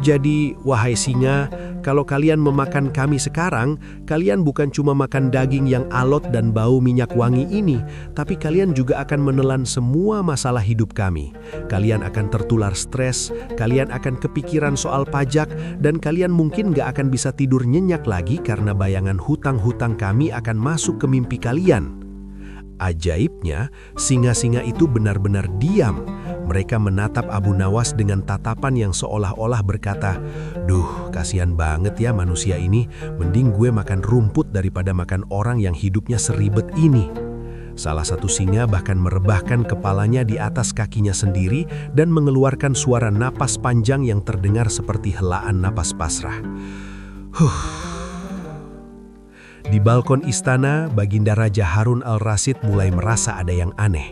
"Jadi, wahai singa, kalau kalian memakan kami sekarang, kalian bukan cuma makan daging yang alot dan bau minyak wangi ini, tapi kalian juga akan menelan semua masalah hidup kami. Kalian akan tertular stres, kalian akan kepikiran soal pajak, dan kalian mungkin gak akan bisa tidur nyenyak lagi karena bayangan hutang-hutang kami akan masuk ke mimpi kalian." Ajaibnya, singa-singa itu benar-benar diam. Mereka menatap Abu Nawas dengan tatapan yang seolah-olah berkata, "Duh, kasihan banget ya manusia ini. Mending gue makan rumput daripada makan orang yang hidupnya seribet ini." Salah satu singa bahkan merebahkan kepalanya di atas kakinya sendiri dan mengeluarkan suara napas panjang yang terdengar seperti helaan napas pasrah. Di balkon istana, Baginda Raja Harun al-Rasyid mulai merasa ada yang aneh.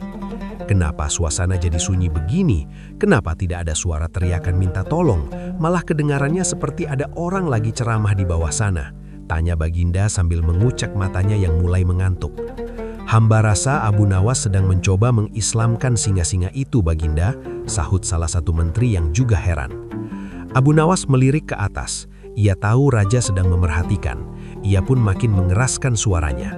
Kenapa suasana jadi sunyi begini? Kenapa tidak ada suara teriakan minta tolong? Malah kedengarannya seperti ada orang lagi ceramah di bawah sana. Tanya Baginda sambil mengucek matanya yang mulai mengantuk. "Hamba rasa Abu Nawas sedang mencoba mengislamkan singa-singa itu, Baginda," sahut salah satu menteri yang juga heran. Abu Nawas melirik ke atas. Ia tahu raja sedang memerhatikan. Ia pun makin mengeraskan suaranya.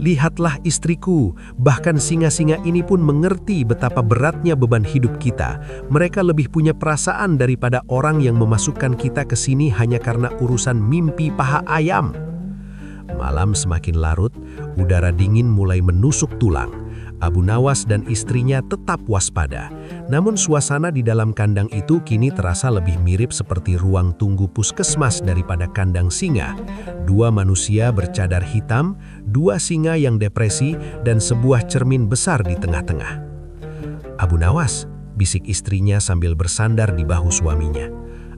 "Lihatlah istriku, bahkan singa-singa ini pun mengerti betapa beratnya beban hidup kita. Mereka lebih punya perasaan daripada orang yang memasukkan kita ke sini hanya karena urusan mimpi paha ayam." Malam semakin larut, udara dingin mulai menusuk tulang. Abu Nawas dan istrinya tetap waspada. Namun suasana di dalam kandang itu kini terasa lebih mirip seperti ruang tunggu puskesmas daripada kandang singa. Dua manusia bercadar hitam, dua singa yang depresi, dan sebuah cermin besar di tengah-tengah. "Abu Nawas," bisik istrinya sambil bersandar di bahu suaminya.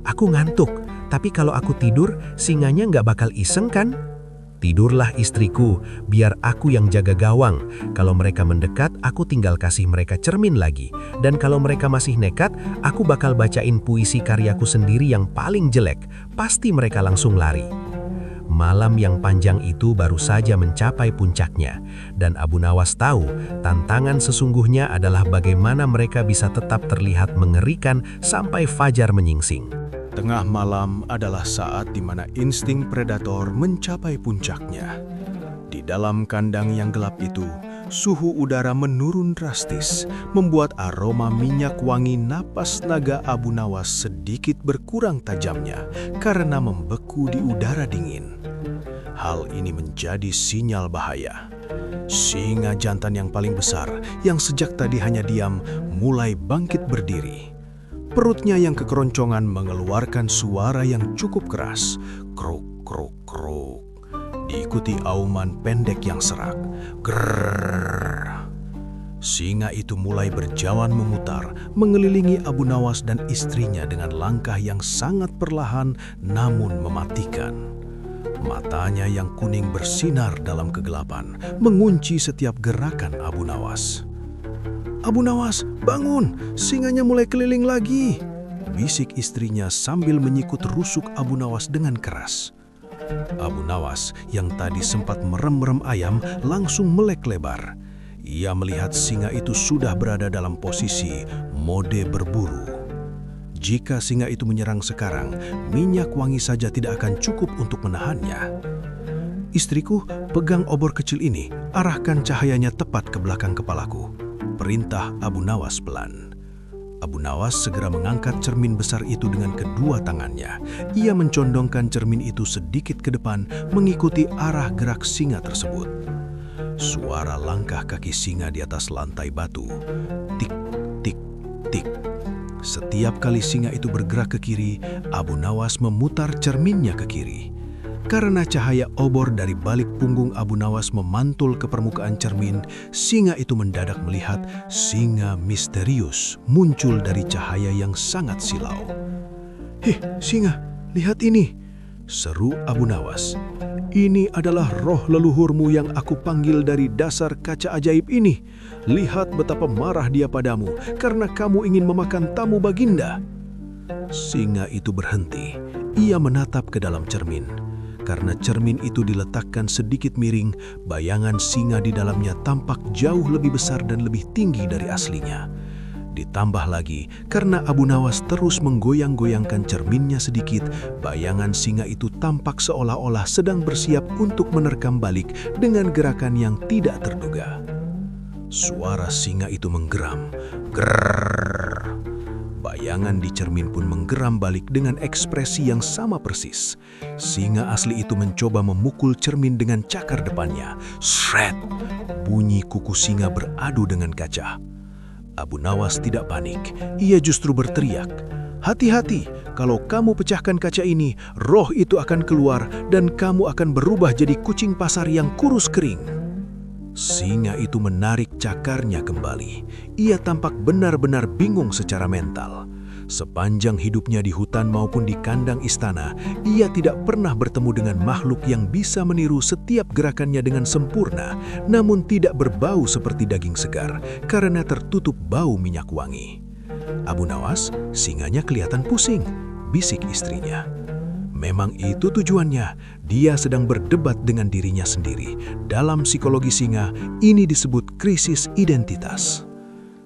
"Aku ngantuk, tapi kalau aku tidur, singanya nggak bakal iseng kan?" "Tidurlah istriku, biar aku yang jaga gawang. Kalau mereka mendekat, aku tinggal kasih mereka cermin lagi. Dan kalau mereka masih nekat, aku bakal bacain puisi karyaku sendiri yang paling jelek. Pasti mereka langsung lari." Malam yang panjang itu baru saja mencapai puncaknya. Dan Abu Nawas tahu, tantangan sesungguhnya adalah bagaimana mereka bisa tetap terlihat mengerikan sampai fajar menyingsing. Tengah malam adalah saat di mana insting predator mencapai puncaknya. Di dalam kandang yang gelap itu, suhu udara menurun drastis, membuat aroma minyak wangi napas naga Abu Nawas sedikit berkurang tajamnya karena membeku di udara dingin. Hal ini menjadi sinyal bahaya. Singa jantan yang paling besar, yang sejak tadi hanya diam, mulai bangkit berdiri. Perutnya yang kekeroncongan mengeluarkan suara yang cukup keras, kruk kruk kruk, diikuti auman pendek yang serak, grrrr. Singa itu mulai berjalan memutar, mengelilingi Abu Nawas dan istrinya dengan langkah yang sangat perlahan namun mematikan. Matanya yang kuning bersinar dalam kegelapan, mengunci setiap gerakan Abu Nawas. "Abu Nawas, bangun! Singanya mulai keliling lagi!" bisik istrinya sambil menyikut rusuk Abu Nawas dengan keras. Abu Nawas yang tadi sempat merem-merem ayam langsung melek lebar. Ia melihat singa itu sudah berada dalam posisi mode berburu. Jika singa itu menyerang sekarang, minyak wangi saja tidak akan cukup untuk menahannya. "Istriku, pegang obor kecil ini, arahkan cahayanya tepat ke belakang kepalaku," perintah Abu Nawas pelan. Abu Nawas segera mengangkat cermin besar itu dengan kedua tangannya. Ia mencondongkan cermin itu sedikit ke depan, mengikuti arah gerak singa tersebut. Suara langkah kaki singa di atas lantai batu. Tik, tik, tik. Setiap kali singa itu bergerak ke kiri, Abu Nawas memutar cerminnya ke kiri. Karena cahaya obor dari balik punggung Abu Nawas memantul ke permukaan cermin, singa itu mendadak melihat singa misterius muncul dari cahaya yang sangat silau. "Heh, singa, lihat ini!" seru Abu Nawas. "Ini adalah roh leluhurmu yang aku panggil dari dasar kaca ajaib ini. Lihat betapa marah dia padamu karena kamu ingin memakan tamu Baginda." Singa itu berhenti. Ia menatap ke dalam cermin. Karena cermin itu diletakkan sedikit miring, bayangan singa di dalamnya tampak jauh lebih besar dan lebih tinggi dari aslinya. Ditambah lagi, karena Abu Nawas terus menggoyang-goyangkan cerminnya sedikit, bayangan singa itu tampak seolah-olah sedang bersiap untuk menerkam balik dengan gerakan yang tidak terduga. Suara singa itu menggeram. Grrrr. Bayangan di cermin pun menggeram balik dengan ekspresi yang sama persis. Singa asli itu mencoba memukul cermin dengan cakar depannya. Shred! Bunyi kuku singa beradu dengan kaca. Abu Nawas tidak panik. Ia justru berteriak, "Hati-hati, kalau kamu pecahkan kaca ini, roh itu akan keluar dan kamu akan berubah jadi kucing pasar yang kurus kering." Singa itu menarik cakarnya kembali. Ia tampak benar-benar bingung secara mental. Sepanjang hidupnya di hutan maupun di kandang istana, ia tidak pernah bertemu dengan makhluk yang bisa meniru setiap gerakannya dengan sempurna, namun tidak berbau seperti daging segar karena tertutup bau minyak wangi. "Abu Nawas, singanya kelihatan pusing," bisik istrinya. Memang itu tujuannya. Dia sedang berdebat dengan dirinya sendiri. Dalam psikologi singa, ini disebut krisis identitas.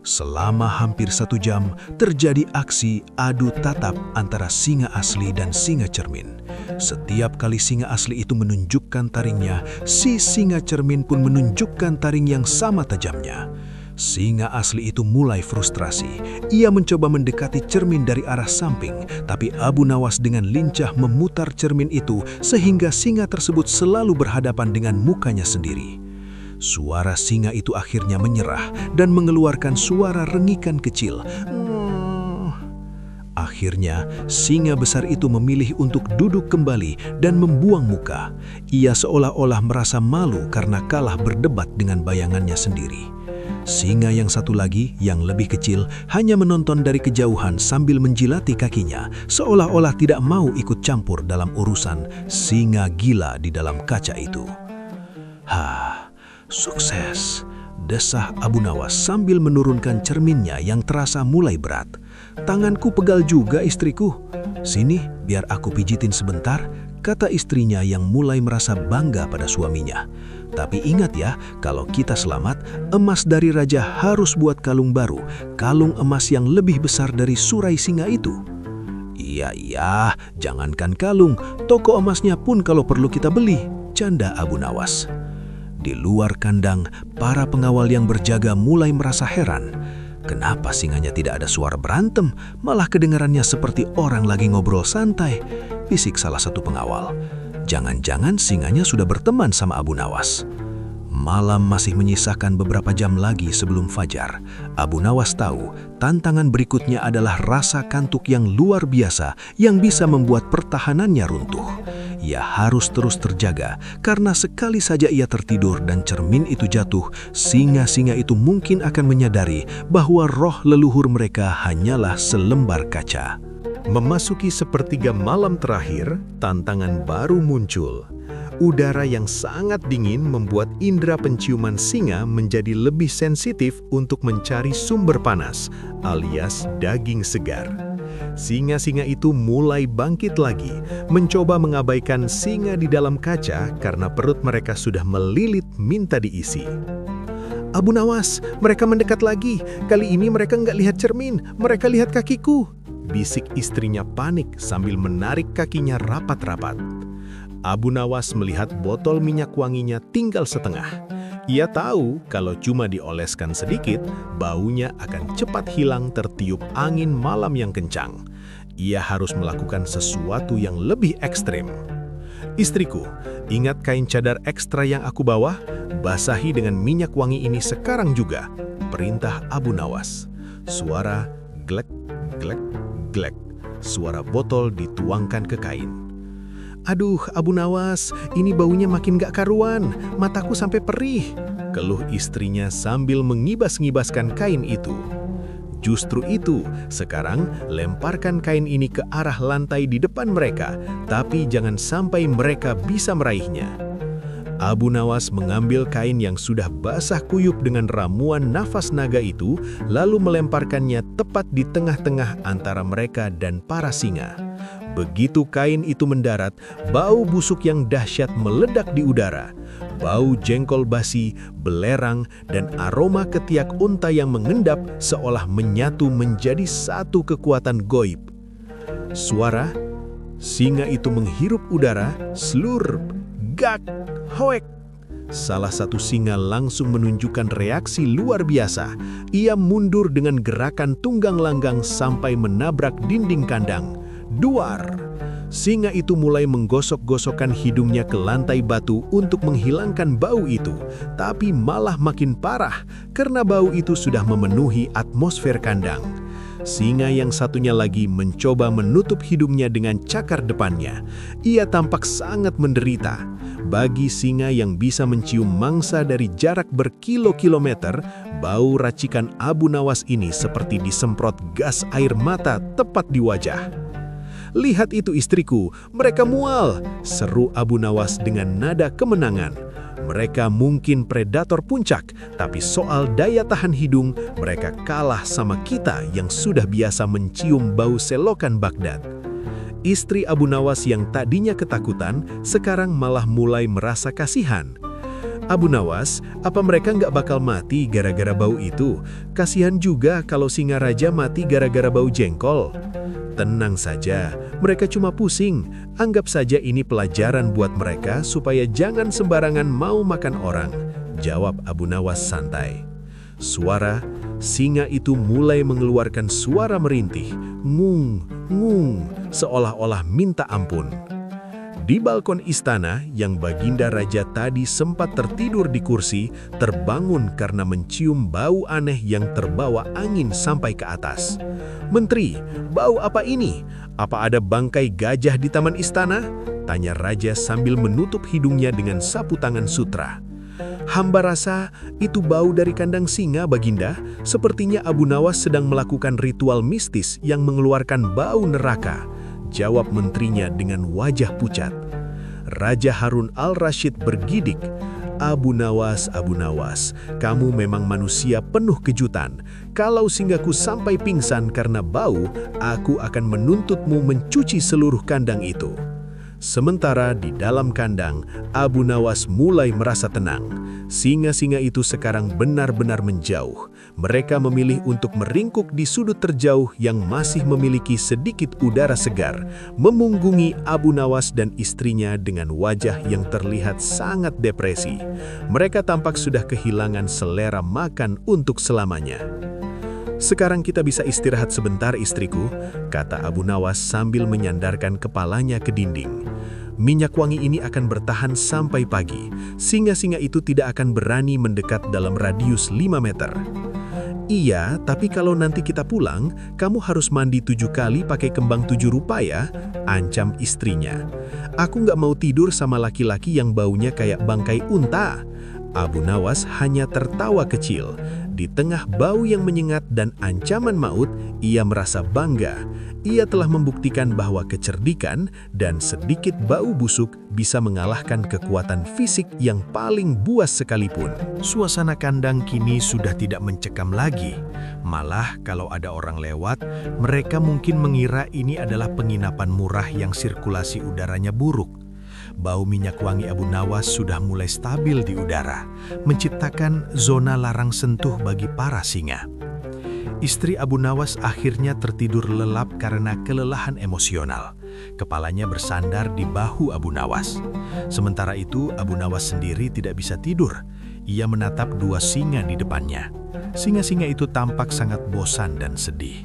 Selama hampir 1 jam, terjadi aksi adu tatap antara singa asli dan singa cermin. Setiap kali singa asli itu menunjukkan taringnya, si singa cermin pun menunjukkan taring yang sama tajamnya. Singa asli itu mulai frustrasi. Ia mencoba mendekati cermin dari arah samping, tapi Abu Nawas dengan lincah memutar cermin itu sehingga singa tersebut selalu berhadapan dengan mukanya sendiri. Suara singa itu akhirnya menyerah dan mengeluarkan suara rengikan kecil. Akhirnya, singa besar itu memilih untuk duduk kembali dan membuang muka. Ia seolah-olah merasa malu karena kalah berdebat dengan bayangannya sendiri. Singa yang satu lagi, yang lebih kecil, hanya menonton dari kejauhan sambil menjilati kakinya, seolah-olah tidak mau ikut campur dalam urusan singa gila di dalam kaca itu. Sukses, desah Abu Nawas sambil menurunkan cerminnya yang terasa mulai berat. Tanganku pegal juga istriku. Sini, biar aku pijitin sebentar, kata istrinya yang mulai merasa bangga pada suaminya. Tapi ingat ya, kalau kita selamat, emas dari raja harus buat kalung baru, kalung emas yang lebih besar dari surai singa itu. Iya, jangankan kalung, toko emasnya pun kalau perlu kita beli, canda Abu Nawas. Di luar kandang, para pengawal yang berjaga mulai merasa heran. Kenapa singanya tidak ada suara berantem, malah kedengarannya seperti orang lagi ngobrol santai, bisik salah satu pengawal. Jangan-jangan singanya sudah berteman sama Abu Nawas. Malam masih menyisakan beberapa jam lagi sebelum fajar. Abu Nawas tahu tantangan berikutnya adalah rasa kantuk yang luar biasa yang bisa membuat pertahanannya runtuh. Ia harus terus terjaga karena sekali saja ia tertidur dan cermin itu jatuh, singa-singa itu mungkin akan menyadari bahwa roh leluhur mereka hanyalah selembar kaca. Memasuki sepertiga malam terakhir, tantangan baru muncul. Udara yang sangat dingin membuat indera penciuman singa menjadi lebih sensitif untuk mencari sumber panas, alias daging segar. Singa-singa itu mulai bangkit lagi, mencoba mengabaikan singa di dalam kaca karena perut mereka sudah melilit minta diisi. Abu Nawas, mereka mendekat lagi. Kali ini mereka nggak lihat cermin, mereka lihat kakiku. Bisik istrinya panik sambil menarik kakinya rapat-rapat. Abu Nawas melihat botol minyak wanginya tinggal setengah. Ia tahu kalau cuma dioleskan sedikit, baunya akan cepat hilang tertiup angin malam yang kencang. Ia harus melakukan sesuatu yang lebih ekstrim. Istriku, ingat kain cadar ekstra yang aku bawa? Basahi dengan minyak wangi ini sekarang juga, perintah Abu Nawas. Suara glek, glek, glek. Suara botol dituangkan ke kain. Aduh, Abu Nawas, ini baunya makin gak karuan, mataku sampai perih, keluh istrinya sambil mengibas-ngibaskan kain itu. Justru itu, sekarang lemparkan kain ini ke arah lantai di depan mereka, tapi jangan sampai mereka bisa meraihnya. Abu Nawas mengambil kain yang sudah basah kuyup dengan ramuan nafas naga itu, lalu melemparkannya tepat di tengah-tengah antara mereka dan para singa. Begitu kain itu mendarat, bau busuk yang dahsyat meledak di udara. Bau jengkol basi, belerang, dan aroma ketiak unta yang mengendap seolah menyatu menjadi satu kekuatan goib. Suara, singa itu menghirup udara, slurp, gak, hoek. Salah satu singa langsung menunjukkan reaksi luar biasa. Ia mundur dengan gerakan tunggang langgang sampai menabrak dinding kandang. Duar! Singa itu mulai menggosok-gosokkan hidungnya ke lantai batu untuk menghilangkan bau itu, tapi malah makin parah karena bau itu sudah memenuhi atmosfer kandang. Singa yang satunya lagi mencoba menutup hidungnya dengan cakar depannya. Ia tampak sangat menderita. Bagi singa yang bisa mencium mangsa dari jarak berkilo-kilometer, bau racikan Abu Nawas ini seperti disemprot gas air mata tepat di wajah. Lihat itu istriku, mereka mual, seru Abu Nawas dengan nada kemenangan. Mereka mungkin predator puncak, tapi soal daya tahan hidung, mereka kalah sama kita yang sudah biasa mencium bau selokan Baghdad. Istri Abu Nawas yang tadinya ketakutan, sekarang malah mulai merasa kasihan. Abu Nawas, apa mereka nggak bakal mati gara-gara bau itu? Kasihan juga kalau singa raja mati gara-gara bau jengkol. Tenang saja, mereka cuma pusing. Anggap saja ini pelajaran buat mereka supaya jangan sembarangan mau makan orang, jawab Abu Nawas santai. Singa itu mulai mengeluarkan suara merintih, ngung, ngung, seolah-olah minta ampun. Di balkon istana, yang Baginda Raja tadi sempat tertidur di kursi, terbangun karena mencium bau aneh yang terbawa angin sampai ke atas. "Menteri, bau apa ini? Apa ada bangkai gajah di taman istana?" tanya Raja sambil menutup hidungnya dengan sapu tangan sutra. "Hamba rasa itu bau dari kandang singa, Baginda. Sepertinya Abu Nawas sedang melakukan ritual mistis yang mengeluarkan bau neraka," jawab menterinya dengan wajah pucat. Raja Harun al-Rasyid bergidik, Abu Nawas, kamu memang manusia penuh kejutan. Kalau singaku sampai pingsan karena bau, aku akan menuntutmu mencuci seluruh kandang itu." Sementara di dalam kandang, Abu Nawas mulai merasa tenang. Singa-singa itu sekarang benar-benar menjauh. Mereka memilih untuk meringkuk di sudut terjauh yang masih memiliki sedikit udara segar, memunggungi Abu Nawas dan istrinya dengan wajah yang terlihat sangat depresi. Mereka tampak sudah kehilangan selera makan untuk selamanya. "Sekarang kita bisa istirahat sebentar, istriku," kata Abu Nawas sambil menyandarkan kepalanya ke dinding. "Minyak wangi ini akan bertahan sampai pagi. Singa-singa itu tidak akan berani mendekat dalam radius 5 meter. "Iya, tapi kalau nanti kita pulang, kamu harus mandi 7 kali pakai kembang 7 rupa ya," ancam istrinya. "Aku nggak mau tidur sama laki-laki yang baunya kayak bangkai unta." Abu Nawas hanya tertawa kecil. Di tengah bau yang menyengat dan ancaman maut, ia merasa bangga. Ia telah membuktikan bahwa kecerdikan dan sedikit bau busuk bisa mengalahkan kekuatan fisik yang paling buas sekalipun. Suasana kandang kini sudah tidak mencekam lagi. Malah kalau ada orang lewat, mereka mungkin mengira ini adalah penginapan murah yang sirkulasi udaranya buruk. Bau minyak wangi Abu Nawas sudah mulai stabil di udara, menciptakan zona larang sentuh bagi para singa. Istri Abu Nawas akhirnya tertidur lelap karena kelelahan emosional. Kepalanya bersandar di bahu Abu Nawas. Sementara itu, Abu Nawas sendiri tidak bisa tidur. Ia menatap 2 singa di depannya. Singa-singa itu tampak sangat bosan dan sedih.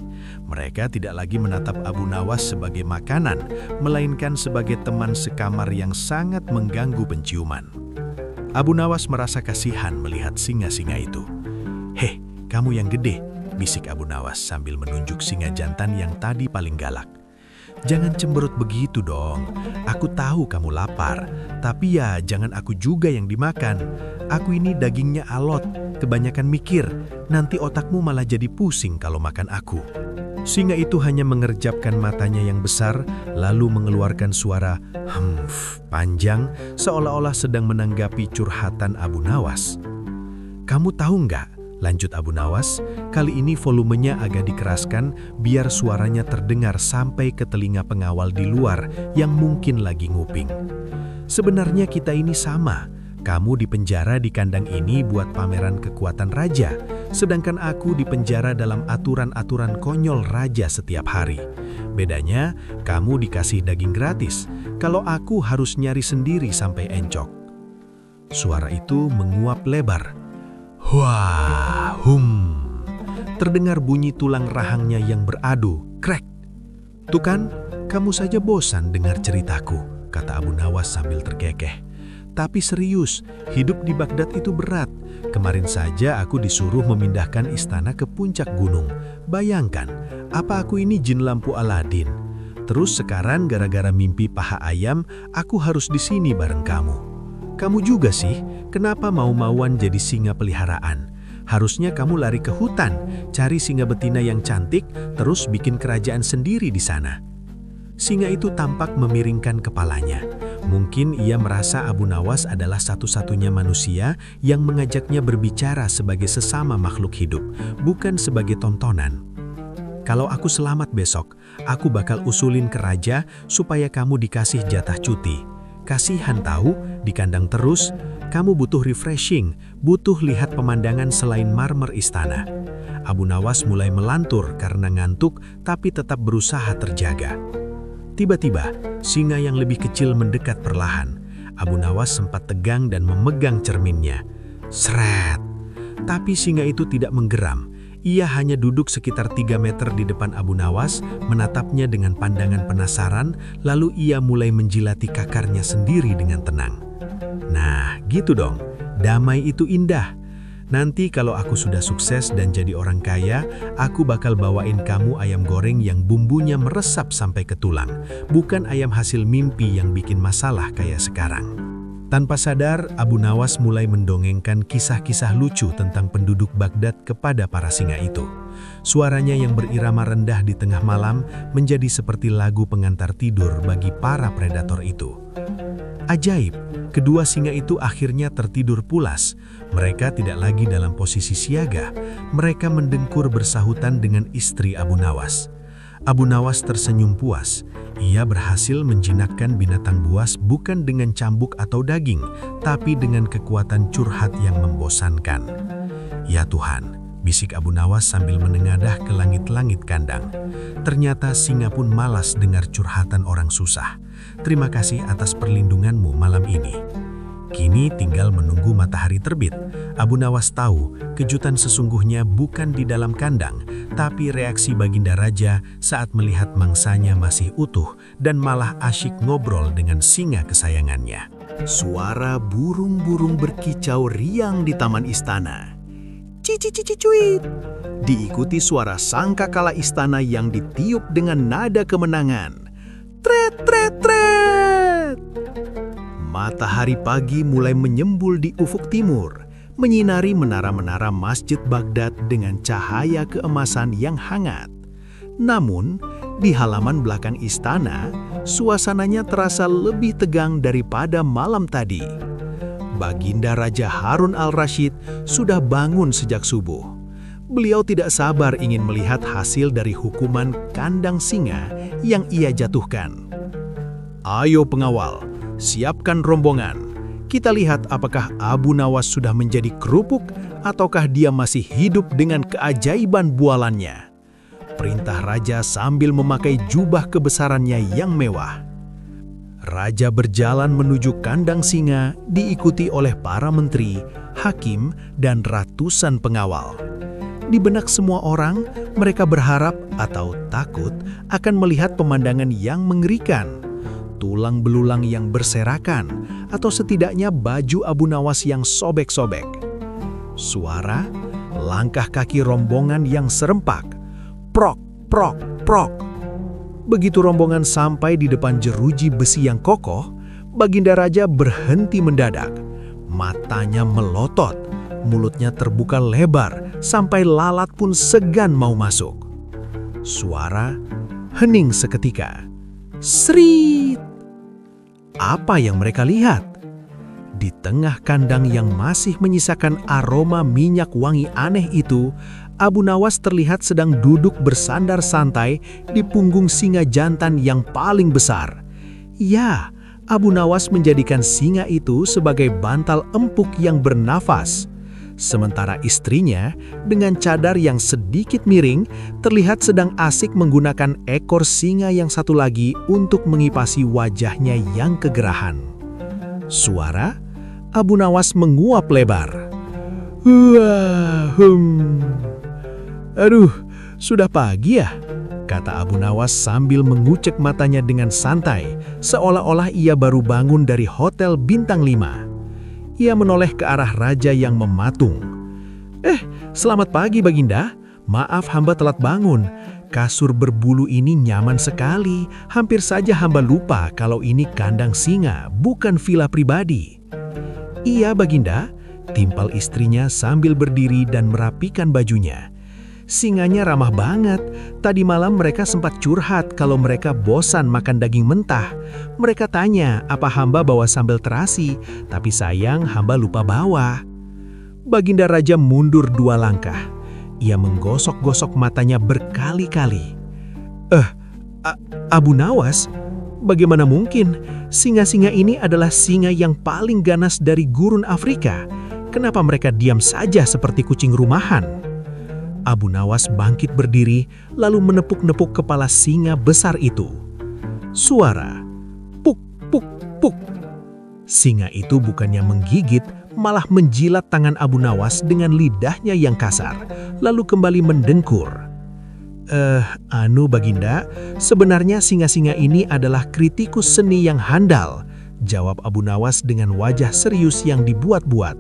Mereka tidak lagi menatap Abu Nawas sebagai makanan, melainkan sebagai teman sekamar yang sangat mengganggu penciuman. Abu Nawas merasa kasihan melihat singa-singa itu. "Heh, kamu yang gede," bisik Abu Nawas sambil menunjuk singa jantan yang tadi paling galak. "Jangan cemberut begitu dong. Aku tahu kamu lapar, tapi ya jangan aku juga yang dimakan. Aku ini dagingnya alot, kebanyakan mikir. Nanti otakmu malah jadi pusing kalau makan aku." Singa itu hanya mengerjapkan matanya yang besar, lalu mengeluarkan suara "hemf" panjang, seolah-olah sedang menanggapi curhatan Abu Nawas. "Kamu tahu nggak?" lanjut Abu Nawas, kali ini volumenya agak dikeraskan biar suaranya terdengar sampai ke telinga pengawal di luar yang mungkin lagi nguping. "Sebenarnya kita ini sama. Kamu dipenjara di kandang ini buat pameran kekuatan raja, sedangkan aku dipenjara dalam aturan-aturan konyol raja setiap hari. Bedanya, kamu dikasih daging gratis, kalau aku harus nyari sendiri sampai encok." Suara itu menguap lebar. "Wah, terdengar bunyi tulang rahangnya yang beradu, krek. "Tuh kan, kamu saja bosan dengar ceritaku," kata Abu Nawas sambil terkekeh. "Tapi serius, hidup di Baghdad itu berat. Kemarin saja aku disuruh memindahkan istana ke puncak gunung. Bayangkan, apa aku ini jin lampu Aladin? Terus sekarang gara-gara mimpi paha ayam, aku harus di sini bareng kamu. Kamu juga sih, kenapa mau-mauan jadi singa peliharaan? Harusnya kamu lari ke hutan, cari singa betina yang cantik, terus bikin kerajaan sendiri di sana." Singa itu tampak memiringkan kepalanya. Mungkin ia merasa Abu Nawas adalah satu-satunya manusia yang mengajaknya berbicara sebagai sesama makhluk hidup, bukan sebagai tontonan. Kalau aku selamat besok, aku bakal usulin ke raja supaya kamu dikasih jatah cuti. Kasihan tahu, di kandang terus, kamu butuh refreshing, butuh lihat pemandangan selain marmer istana. Abu Nawas mulai melantur karena ngantuk, tapi tetap berusaha terjaga. Tiba-tiba, singa yang lebih kecil mendekat perlahan. Abu Nawas sempat tegang dan memegang cerminnya. Seret! Tapi singa itu tidak menggeram. Ia hanya duduk sekitar 3 meter di depan Abu Nawas, menatapnya dengan pandangan penasaran, lalu ia mulai menjilati kakarnya sendiri dengan tenang. Nah, gitu dong. Damai itu indah. Nanti kalau aku sudah sukses dan jadi orang kaya, aku bakal bawain kamu ayam goreng yang bumbunya meresap sampai ke tulang, bukan ayam hasil mimpi yang bikin masalah kayak sekarang. Tanpa sadar, Abu Nawas mulai mendongengkan kisah-kisah lucu tentang penduduk Baghdad kepada para singa itu. Suaranya yang berirama rendah di tengah malam menjadi seperti lagu pengantar tidur bagi para predator itu. Ajaib, kedua singa itu akhirnya tertidur pulas. Mereka tidak lagi dalam posisi siaga. Mereka mendengkur bersahutan dengan istri Abu Nawas. Abu Nawas tersenyum puas. Ia berhasil menjinakkan binatang buas bukan dengan cambuk atau daging, tapi dengan kekuatan curhat yang membosankan. Ya Tuhan, bisik Abu Nawas sambil menengadah ke langit-langit kandang. Ternyata singa pun malas dengar curhatan orang susah. Terima kasih atas perlindunganmu malam ini. Kini tinggal menunggu matahari terbit. Abu Nawas tahu kejutan sesungguhnya bukan di dalam kandang, tapi reaksi Baginda Raja saat melihat mangsanya masih utuh dan malah asyik ngobrol dengan singa kesayangannya. Suara burung-burung berkicau riang di taman istana. Cici-cici-cuit. Diikuti suara sangkakala istana yang ditiup dengan nada kemenangan. Tret, tret, tret. Matahari pagi mulai menyembul di ufuk timur, menyinari menara-menara Masjid Baghdad dengan cahaya keemasan yang hangat. Namun, di halaman belakang istana, suasananya terasa lebih tegang daripada malam tadi. Baginda Raja Harun al-Rashid sudah bangun sejak subuh. Beliau tidak sabar ingin melihat hasil dari hukuman kandang singa yang ia jatuhkan. Ayo pengawal, siapkan rombongan. Kita lihat apakah Abu Nawas sudah menjadi kerupuk ataukah dia masih hidup dengan keajaiban bualannya. Perintah raja sambil memakai jubah kebesarannya yang mewah. Raja berjalan menuju kandang singa diikuti oleh para menteri, hakim, dan ratusan pengawal. Di benak semua orang, mereka berharap atau takut akan melihat pemandangan yang mengerikan. Tulang belulang yang berserakan, atau setidaknya baju Abu Nawas yang sobek-sobek. Suara, langkah kaki rombongan yang serempak. Prok, prok, prok. Begitu rombongan sampai di depan jeruji besi yang kokoh, Baginda Raja berhenti mendadak. Matanya melotot, mulutnya terbuka lebar, sampai lalat pun segan mau masuk. Suara, hening seketika. Srit! Apa yang mereka lihat? Di tengah kandang yang masih menyisakan aroma minyak wangi aneh itu, Abu Nawas terlihat sedang duduk bersandar santai di punggung singa jantan yang paling besar. Ya, Abu Nawas menjadikan singa itu sebagai bantal empuk yang bernafas. Sementara istrinya, dengan cadar yang sedikit miring, terlihat sedang asik menggunakan ekor singa yang satu lagi untuk mengipasi wajahnya yang kegerahan. Suara, Abu Nawas menguap lebar. Aduh, sudah pagi ya? Kata Abu Nawas sambil mengucek matanya dengan santai, seolah-olah ia baru bangun dari hotel bintang 5. Ia menoleh ke arah raja yang mematung. Selamat pagi Baginda. Maaf hamba telat bangun. Kasur berbulu ini nyaman sekali. Hampir saja hamba lupa kalau ini kandang singa, bukan villa pribadi. Iya Baginda, timpal istrinya sambil berdiri dan merapikan bajunya. Singanya ramah banget. Tadi malam mereka sempat curhat kalau mereka bosan makan daging mentah. Mereka tanya apa hamba bawa sambal terasi, tapi sayang hamba lupa bawa. Baginda Raja mundur 2 langkah. Ia menggosok-gosok matanya berkali-kali. Abu Nawas, bagaimana mungkin? Singa-singa ini adalah singa yang paling ganas dari gurun Afrika. Kenapa mereka diam saja seperti kucing rumahan? Abu Nawas bangkit berdiri, lalu menepuk-nepuk kepala singa besar itu. Suara, puk, puk, puk. Singa itu bukannya menggigit, malah menjilat tangan Abu Nawas dengan lidahnya yang kasar, lalu kembali mendengkur. Baginda, sebenarnya singa-singa ini adalah kritikus seni yang handal, jawab Abu Nawas dengan wajah serius yang dibuat-buat.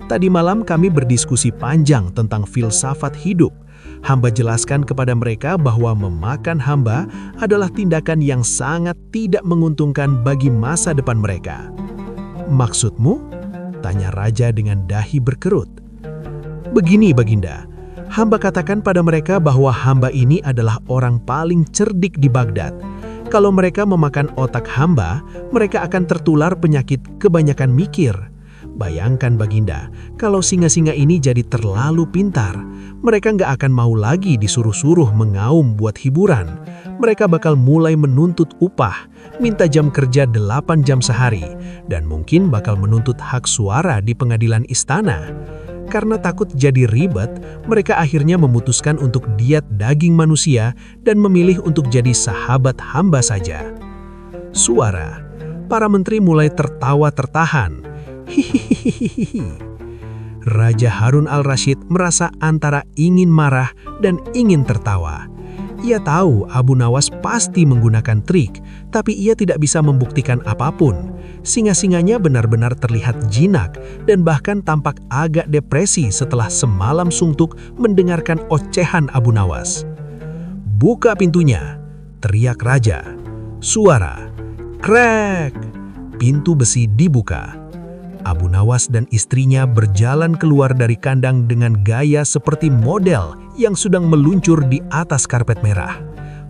Tadi malam kami berdiskusi panjang tentang filsafat hidup. Hamba jelaskan kepada mereka bahwa memakan hamba adalah tindakan yang sangat tidak menguntungkan bagi masa depan mereka. Maksudmu? Tanya raja dengan dahi berkerut. Begini, Baginda. Hamba katakan pada mereka bahwa hamba ini adalah orang paling cerdik di Baghdad. Kalau mereka memakan otak hamba, mereka akan tertular penyakit kebanyakan mikir. Bayangkan, Baginda, kalau singa-singa ini jadi terlalu pintar, mereka nggak akan mau lagi disuruh-suruh mengaum buat hiburan. Mereka bakal mulai menuntut upah, minta jam kerja 8 jam sehari, dan mungkin bakal menuntut hak suara di pengadilan istana. Karena takut jadi ribet, mereka akhirnya memutuskan untuk diet daging manusia dan memilih untuk jadi sahabat hamba saja. Suara, para menteri mulai tertawa tertahan. Hihihihihi. Raja Harun al-Rashid merasa antara ingin marah dan ingin tertawa. Ia tahu Abu Nawas pasti menggunakan trik, tapi ia tidak bisa membuktikan apapun. Singa-singanya benar-benar terlihat jinak dan bahkan tampak agak depresi setelah semalam suntuk mendengarkan ocehan Abu Nawas. "Buka pintunya!" teriak raja. Suara, krek! Pintu besi dibuka. Abu Nawas dan istrinya berjalan keluar dari kandang dengan gaya seperti model yang sedang meluncur di atas karpet merah.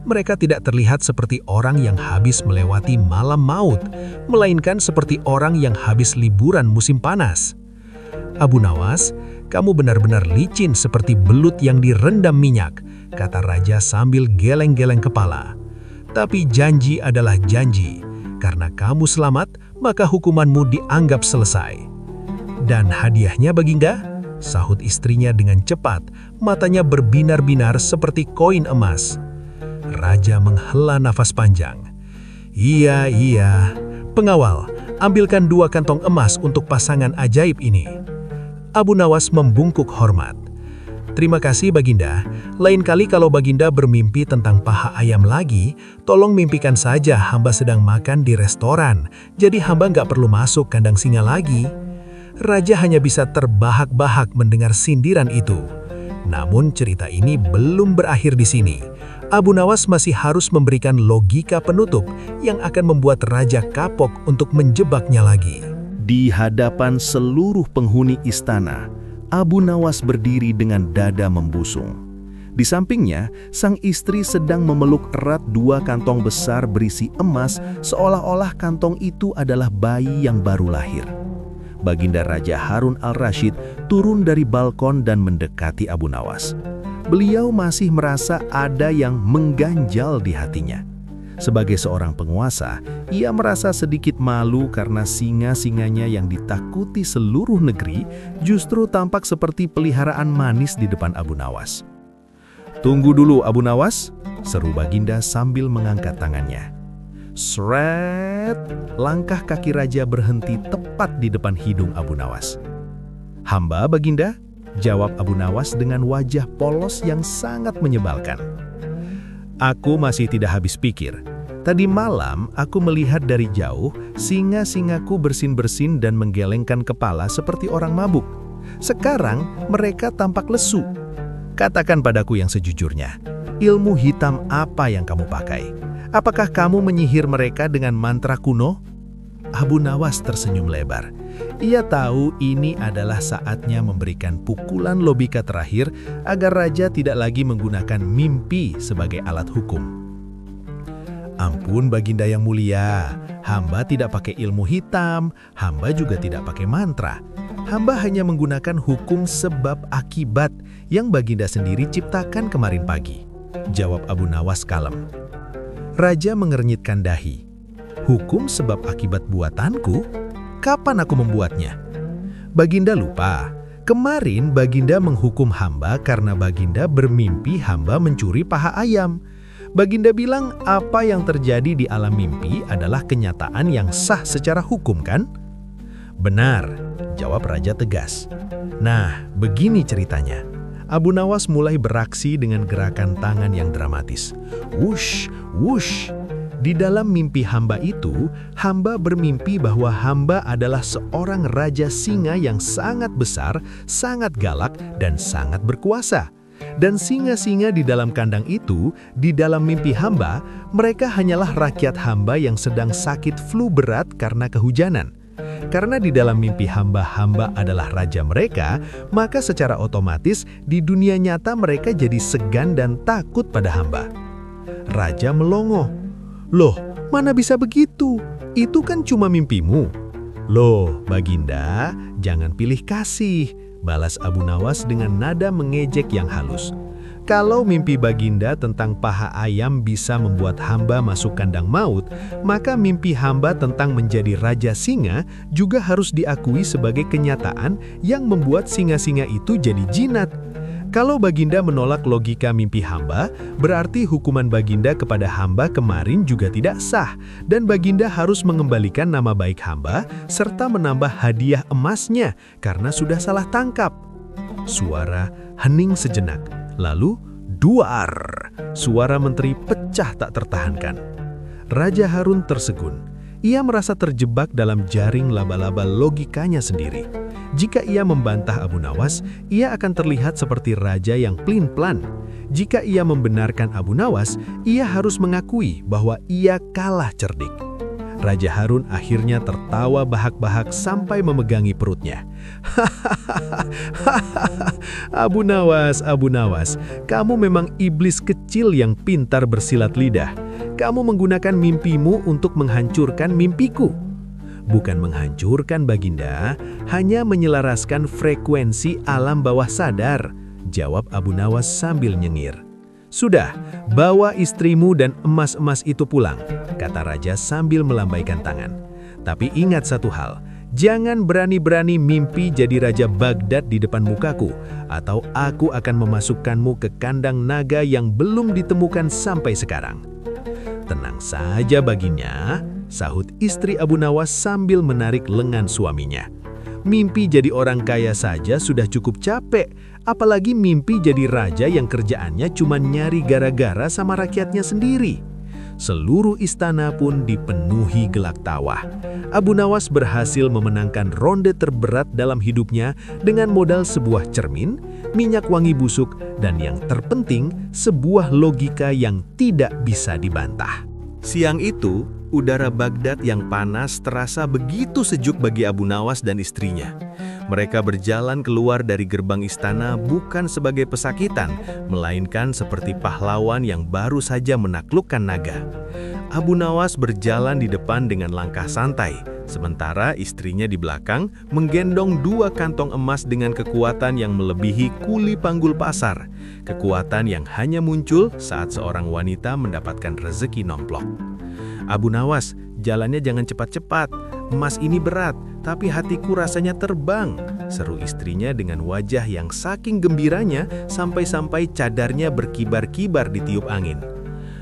Mereka tidak terlihat seperti orang yang habis melewati malam maut, melainkan seperti orang yang habis liburan musim panas. "Abu Nawas, kamu benar-benar licin seperti belut yang direndam minyak," kata raja sambil geleng-geleng kepala. "Tapi janji adalah janji. Karena kamu selamat, maka hukumanmu dianggap selesai." "Dan hadiahnya, Baginda?" sahut istrinya dengan cepat, matanya berbinar-binar seperti koin emas. Raja menghela nafas panjang. Iya. Pengawal, ambilkan 2 kantong emas untuk pasangan ajaib ini." Abu Nawas membungkuk hormat. "Terima kasih, Baginda. Lain kali kalau Baginda bermimpi tentang paha ayam lagi, tolong mimpikan saja hamba sedang makan di restoran, jadi hamba nggak perlu masuk kandang singa lagi." Raja hanya bisa terbahak-bahak mendengar sindiran itu. Namun cerita ini belum berakhir di sini. Abu Nawas masih harus memberikan logika penutup yang akan membuat raja kapok untuk menjebaknya lagi. Di hadapan seluruh penghuni istana, Abu Nawas berdiri dengan dada membusung. Di sampingnya, sang istri sedang memeluk erat 2 kantong besar berisi emas, seolah-olah kantong itu adalah bayi yang baru lahir. Baginda Raja Harun al-Rashid turun dari balkon dan mendekati Abu Nawas. Beliau masih merasa ada yang mengganjal di hatinya. Sebagai seorang penguasa, ia merasa sedikit malu karena singa-singanya yang ditakuti seluruh negeri justru tampak seperti peliharaan manis di depan Abu Nawas. "Tunggu dulu, Abu Nawas," seru Baginda sambil mengangkat tangannya. Sret! Langkah kaki raja berhenti tepat di depan hidung Abu Nawas. "Hamba, Baginda," jawab Abu Nawas dengan wajah polos yang sangat menyebalkan. "Aku masih tidak habis pikir. Tadi malam aku melihat dari jauh singa-singaku bersin-bersin dan menggelengkan kepala seperti orang mabuk. Sekarang mereka tampak lesu. Katakan padaku yang sejujurnya, ilmu hitam apa yang kamu pakai? Apakah kamu menyihir mereka dengan mantra kuno?" Abu Nawas tersenyum lebar. Ia tahu ini adalah saatnya memberikan pukulan logika terakhir agar raja tidak lagi menggunakan mimpi sebagai alat hukum. "Ampun, Baginda yang mulia, hamba tidak pakai ilmu hitam, hamba juga tidak pakai mantra. Hamba hanya menggunakan hukum sebab akibat yang Baginda sendiri ciptakan kemarin pagi. Jawab Abu Nawas kalem. Raja mengernyitkan dahi. Hukum sebab akibat buatanku? Kapan aku membuatnya? Baginda lupa. Kemarin Baginda menghukum hamba karena Baginda bermimpi hamba mencuri paha ayam. Baginda bilang apa yang terjadi di alam mimpi adalah kenyataan yang sah secara hukum, kan? Benar, jawab Raja tegas. Nah, begini ceritanya. Abu Nawas mulai beraksi dengan gerakan tangan yang dramatis. Wush, wush. Di dalam mimpi hamba itu, hamba bermimpi bahwa hamba adalah seorang raja singa yang sangat besar, sangat galak, dan sangat berkuasa. Dan singa-singa di dalam kandang itu, di dalam mimpi hamba, mereka hanyalah rakyat hamba yang sedang sakit flu berat karena kehujanan. Karena di dalam mimpi hamba adalah raja mereka, maka secara otomatis di dunia nyata mereka jadi segan dan takut pada hamba. Raja melongo. Loh, mana bisa begitu? Itu kan cuma mimpimu. Loh, Baginda, jangan pilih kasih, balas Abu Nawas dengan nada mengejek yang halus. Kalau mimpi Baginda tentang paha ayam bisa membuat hamba masuk kandang maut, maka mimpi hamba tentang menjadi raja singa juga harus diakui sebagai kenyataan yang membuat singa-singa itu jadi jinat. Kalau Baginda menolak logika mimpi hamba, berarti hukuman Baginda kepada hamba kemarin juga tidak sah, dan Baginda harus mengembalikan nama baik hamba serta menambah hadiah emasnya karena sudah salah tangkap. Suara hening sejenak, lalu duar. Suara menteri pecah tak tertahankan. Raja Harun tersegun. Ia merasa terjebak dalam jaring laba-laba logikanya sendiri. Jika ia membantah Abu Nawas, ia akan terlihat seperti raja yang plin-plan. Jika ia membenarkan Abu Nawas, ia harus mengakui bahwa ia kalah cerdik. Raja Harun akhirnya tertawa bahak-bahak sampai memegangi perutnya. Abu Nawas, kamu memang iblis kecil yang pintar bersilat lidah. Kamu menggunakan mimpimu untuk menghancurkan mimpiku. Bukan menghancurkan, Baginda, hanya menyelaraskan frekuensi alam bawah sadar, jawab Abu Nawas sambil nyengir. Sudah, bawa istrimu dan emas-emas itu pulang, kata Raja sambil melambaikan tangan. Tapi ingat satu hal, jangan berani-berani mimpi jadi Raja Baghdad di depan mukaku, atau aku akan memasukkanmu ke kandang naga yang belum ditemukan sampai sekarang. Tenang saja, Baginda, sahut istri Abu Nawas sambil menarik lengan suaminya. Mimpi jadi orang kaya saja sudah cukup capek, apalagi mimpi jadi raja yang kerjaannya cuma nyari gara-gara sama rakyatnya sendiri. Seluruh istana pun dipenuhi gelak tawa. Abu Nawas berhasil memenangkan ronde terberat dalam hidupnya dengan modal sebuah cermin, minyak wangi busuk, dan yang terpenting, sebuah logika yang tidak bisa dibantah. Siang itu, udara Baghdad yang panas terasa begitu sejuk bagi Abu Nawas dan istrinya. Mereka berjalan keluar dari gerbang istana bukan sebagai pesakitan, melainkan seperti pahlawan yang baru saja menaklukkan naga. Abu Nawas berjalan di depan dengan langkah santai, sementara istrinya di belakang menggendong 2 kantong emas dengan kekuatan yang melebihi kuli panggul pasar. Kekuatan yang hanya muncul saat seorang wanita mendapatkan rezeki nomplok. Abu Nawas, jalannya jangan cepat-cepat. Emas ini berat, tapi hatiku rasanya terbang, seru istrinya dengan wajah yang saking gembiranya sampai-sampai cadarnya berkibar-kibar ditiup angin.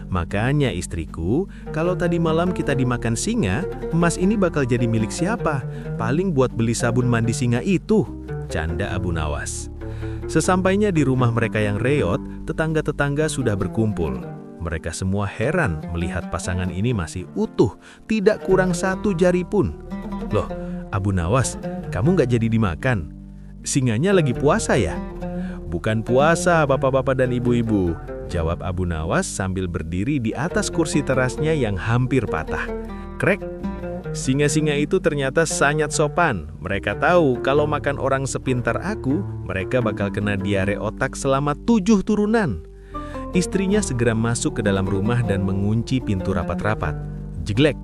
Makanya istriku, kalau tadi malam kita dimakan singa, emas ini bakal jadi milik siapa? Paling buat beli sabun mandi singa itu, canda Abu Nawas. Sesampainya di rumah mereka yang reot, tetangga-tetangga sudah berkumpul. Mereka semua heran melihat pasangan ini masih utuh, tidak kurang 1 jari pun. Loh, Abu Nawas, kamu nggak jadi dimakan? Singanya lagi puasa ya? Bukan puasa, bapak-bapak dan ibu-ibu, jawab Abu Nawas sambil berdiri di atas kursi terasnya yang hampir patah. Krek, singa-singa itu ternyata sangat sopan. Mereka tahu kalau makan orang sepintar aku, mereka bakal kena diare otak selama 7 turunan. Istrinya segera masuk ke dalam rumah dan mengunci pintu rapat-rapat. Jeglek.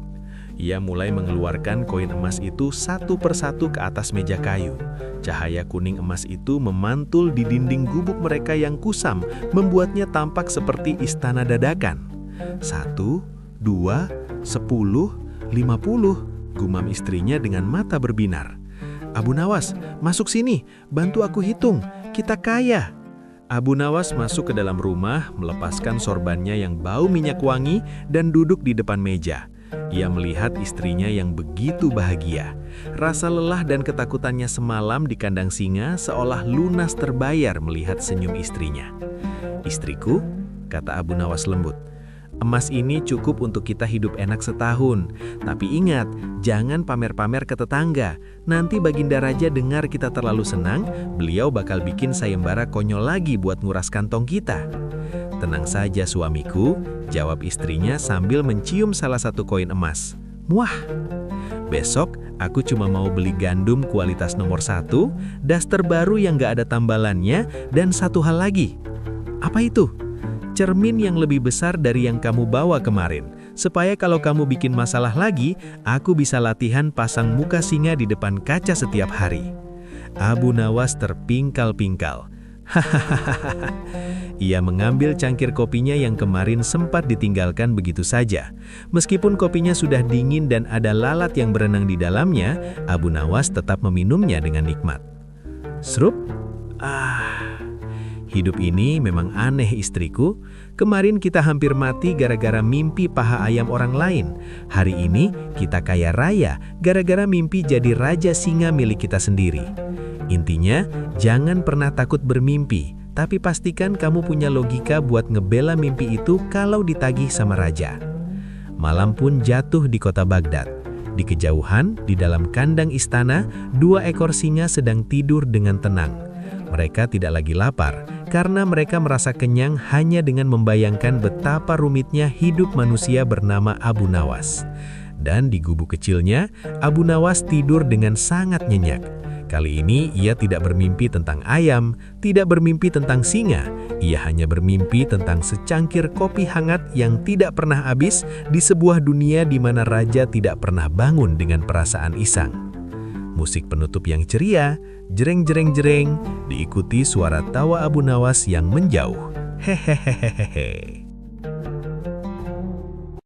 Ia mulai mengeluarkan koin emas itu satu persatu ke atas meja kayu. Cahaya kuning emas itu memantul di dinding gubuk mereka yang kusam, membuatnya tampak seperti istana dadakan. 1, 2, 10, 50, gumam istrinya dengan mata berbinar. Abu Nawas, masuk sini, bantu aku hitung, kita kaya. Abu Nawas masuk ke dalam rumah, melepaskan sorbannya yang bau minyak wangi dan duduk di depan meja. Ia melihat istrinya yang begitu bahagia. Rasa lelah dan ketakutannya semalam di kandang singa seolah lunas terbayar melihat senyum istrinya. "Istriku," kata Abu Nawas lembut, "emas ini cukup untuk kita hidup enak setahun. Tapi ingat, jangan pamer-pamer ke tetangga. Nanti Baginda Raja dengar kita terlalu senang, beliau bakal bikin sayembara konyol lagi buat nguras kantong kita." "Tenang saja suamiku," jawab istrinya sambil mencium salah satu koin emas. "Muah, besok aku cuma mau beli gandum kualitas nomor 1, daster baru yang gak ada tambalannya, dan satu hal lagi." "Apa itu?" "Cermin yang lebih besar dari yang kamu bawa kemarin, supaya kalau kamu bikin masalah lagi, aku bisa latihan pasang muka singa di depan kaca setiap hari." Abu Nawas terpingkal-pingkal. Hahaha. Ia mengambil cangkir kopinya yang kemarin sempat ditinggalkan begitu saja. Meskipun kopinya sudah dingin dan ada lalat yang berenang di dalamnya, Abu Nawas tetap meminumnya dengan nikmat. Srup. Hidup ini memang aneh istriku. Kemarin kita hampir mati gara-gara mimpi paha ayam orang lain. Hari ini kita kaya raya gara-gara mimpi jadi raja singa milik kita sendiri. Intinya, jangan pernah takut bermimpi, tapi pastikan kamu punya logika buat ngebela mimpi itu kalau ditagih sama raja. Malam pun jatuh di kota Baghdad. Di kejauhan, di dalam kandang istana, 2 ekor singa sedang tidur dengan tenang. Mereka tidak lagi lapar, karena mereka merasa kenyang hanya dengan membayangkan betapa rumitnya hidup manusia bernama Abu Nawas. Dan di gubuk kecilnya, Abu Nawas tidur dengan sangat nyenyak. Kali ini ia tidak bermimpi tentang ayam, tidak bermimpi tentang singa. Ia hanya bermimpi tentang secangkir kopi hangat yang tidak pernah habis di sebuah dunia di mana raja tidak pernah bangun dengan perasaan isang. Musik penutup yang ceria, jereng-jereng-jereng, diikuti suara tawa Abu Nawas yang menjauh. Hehehehehe.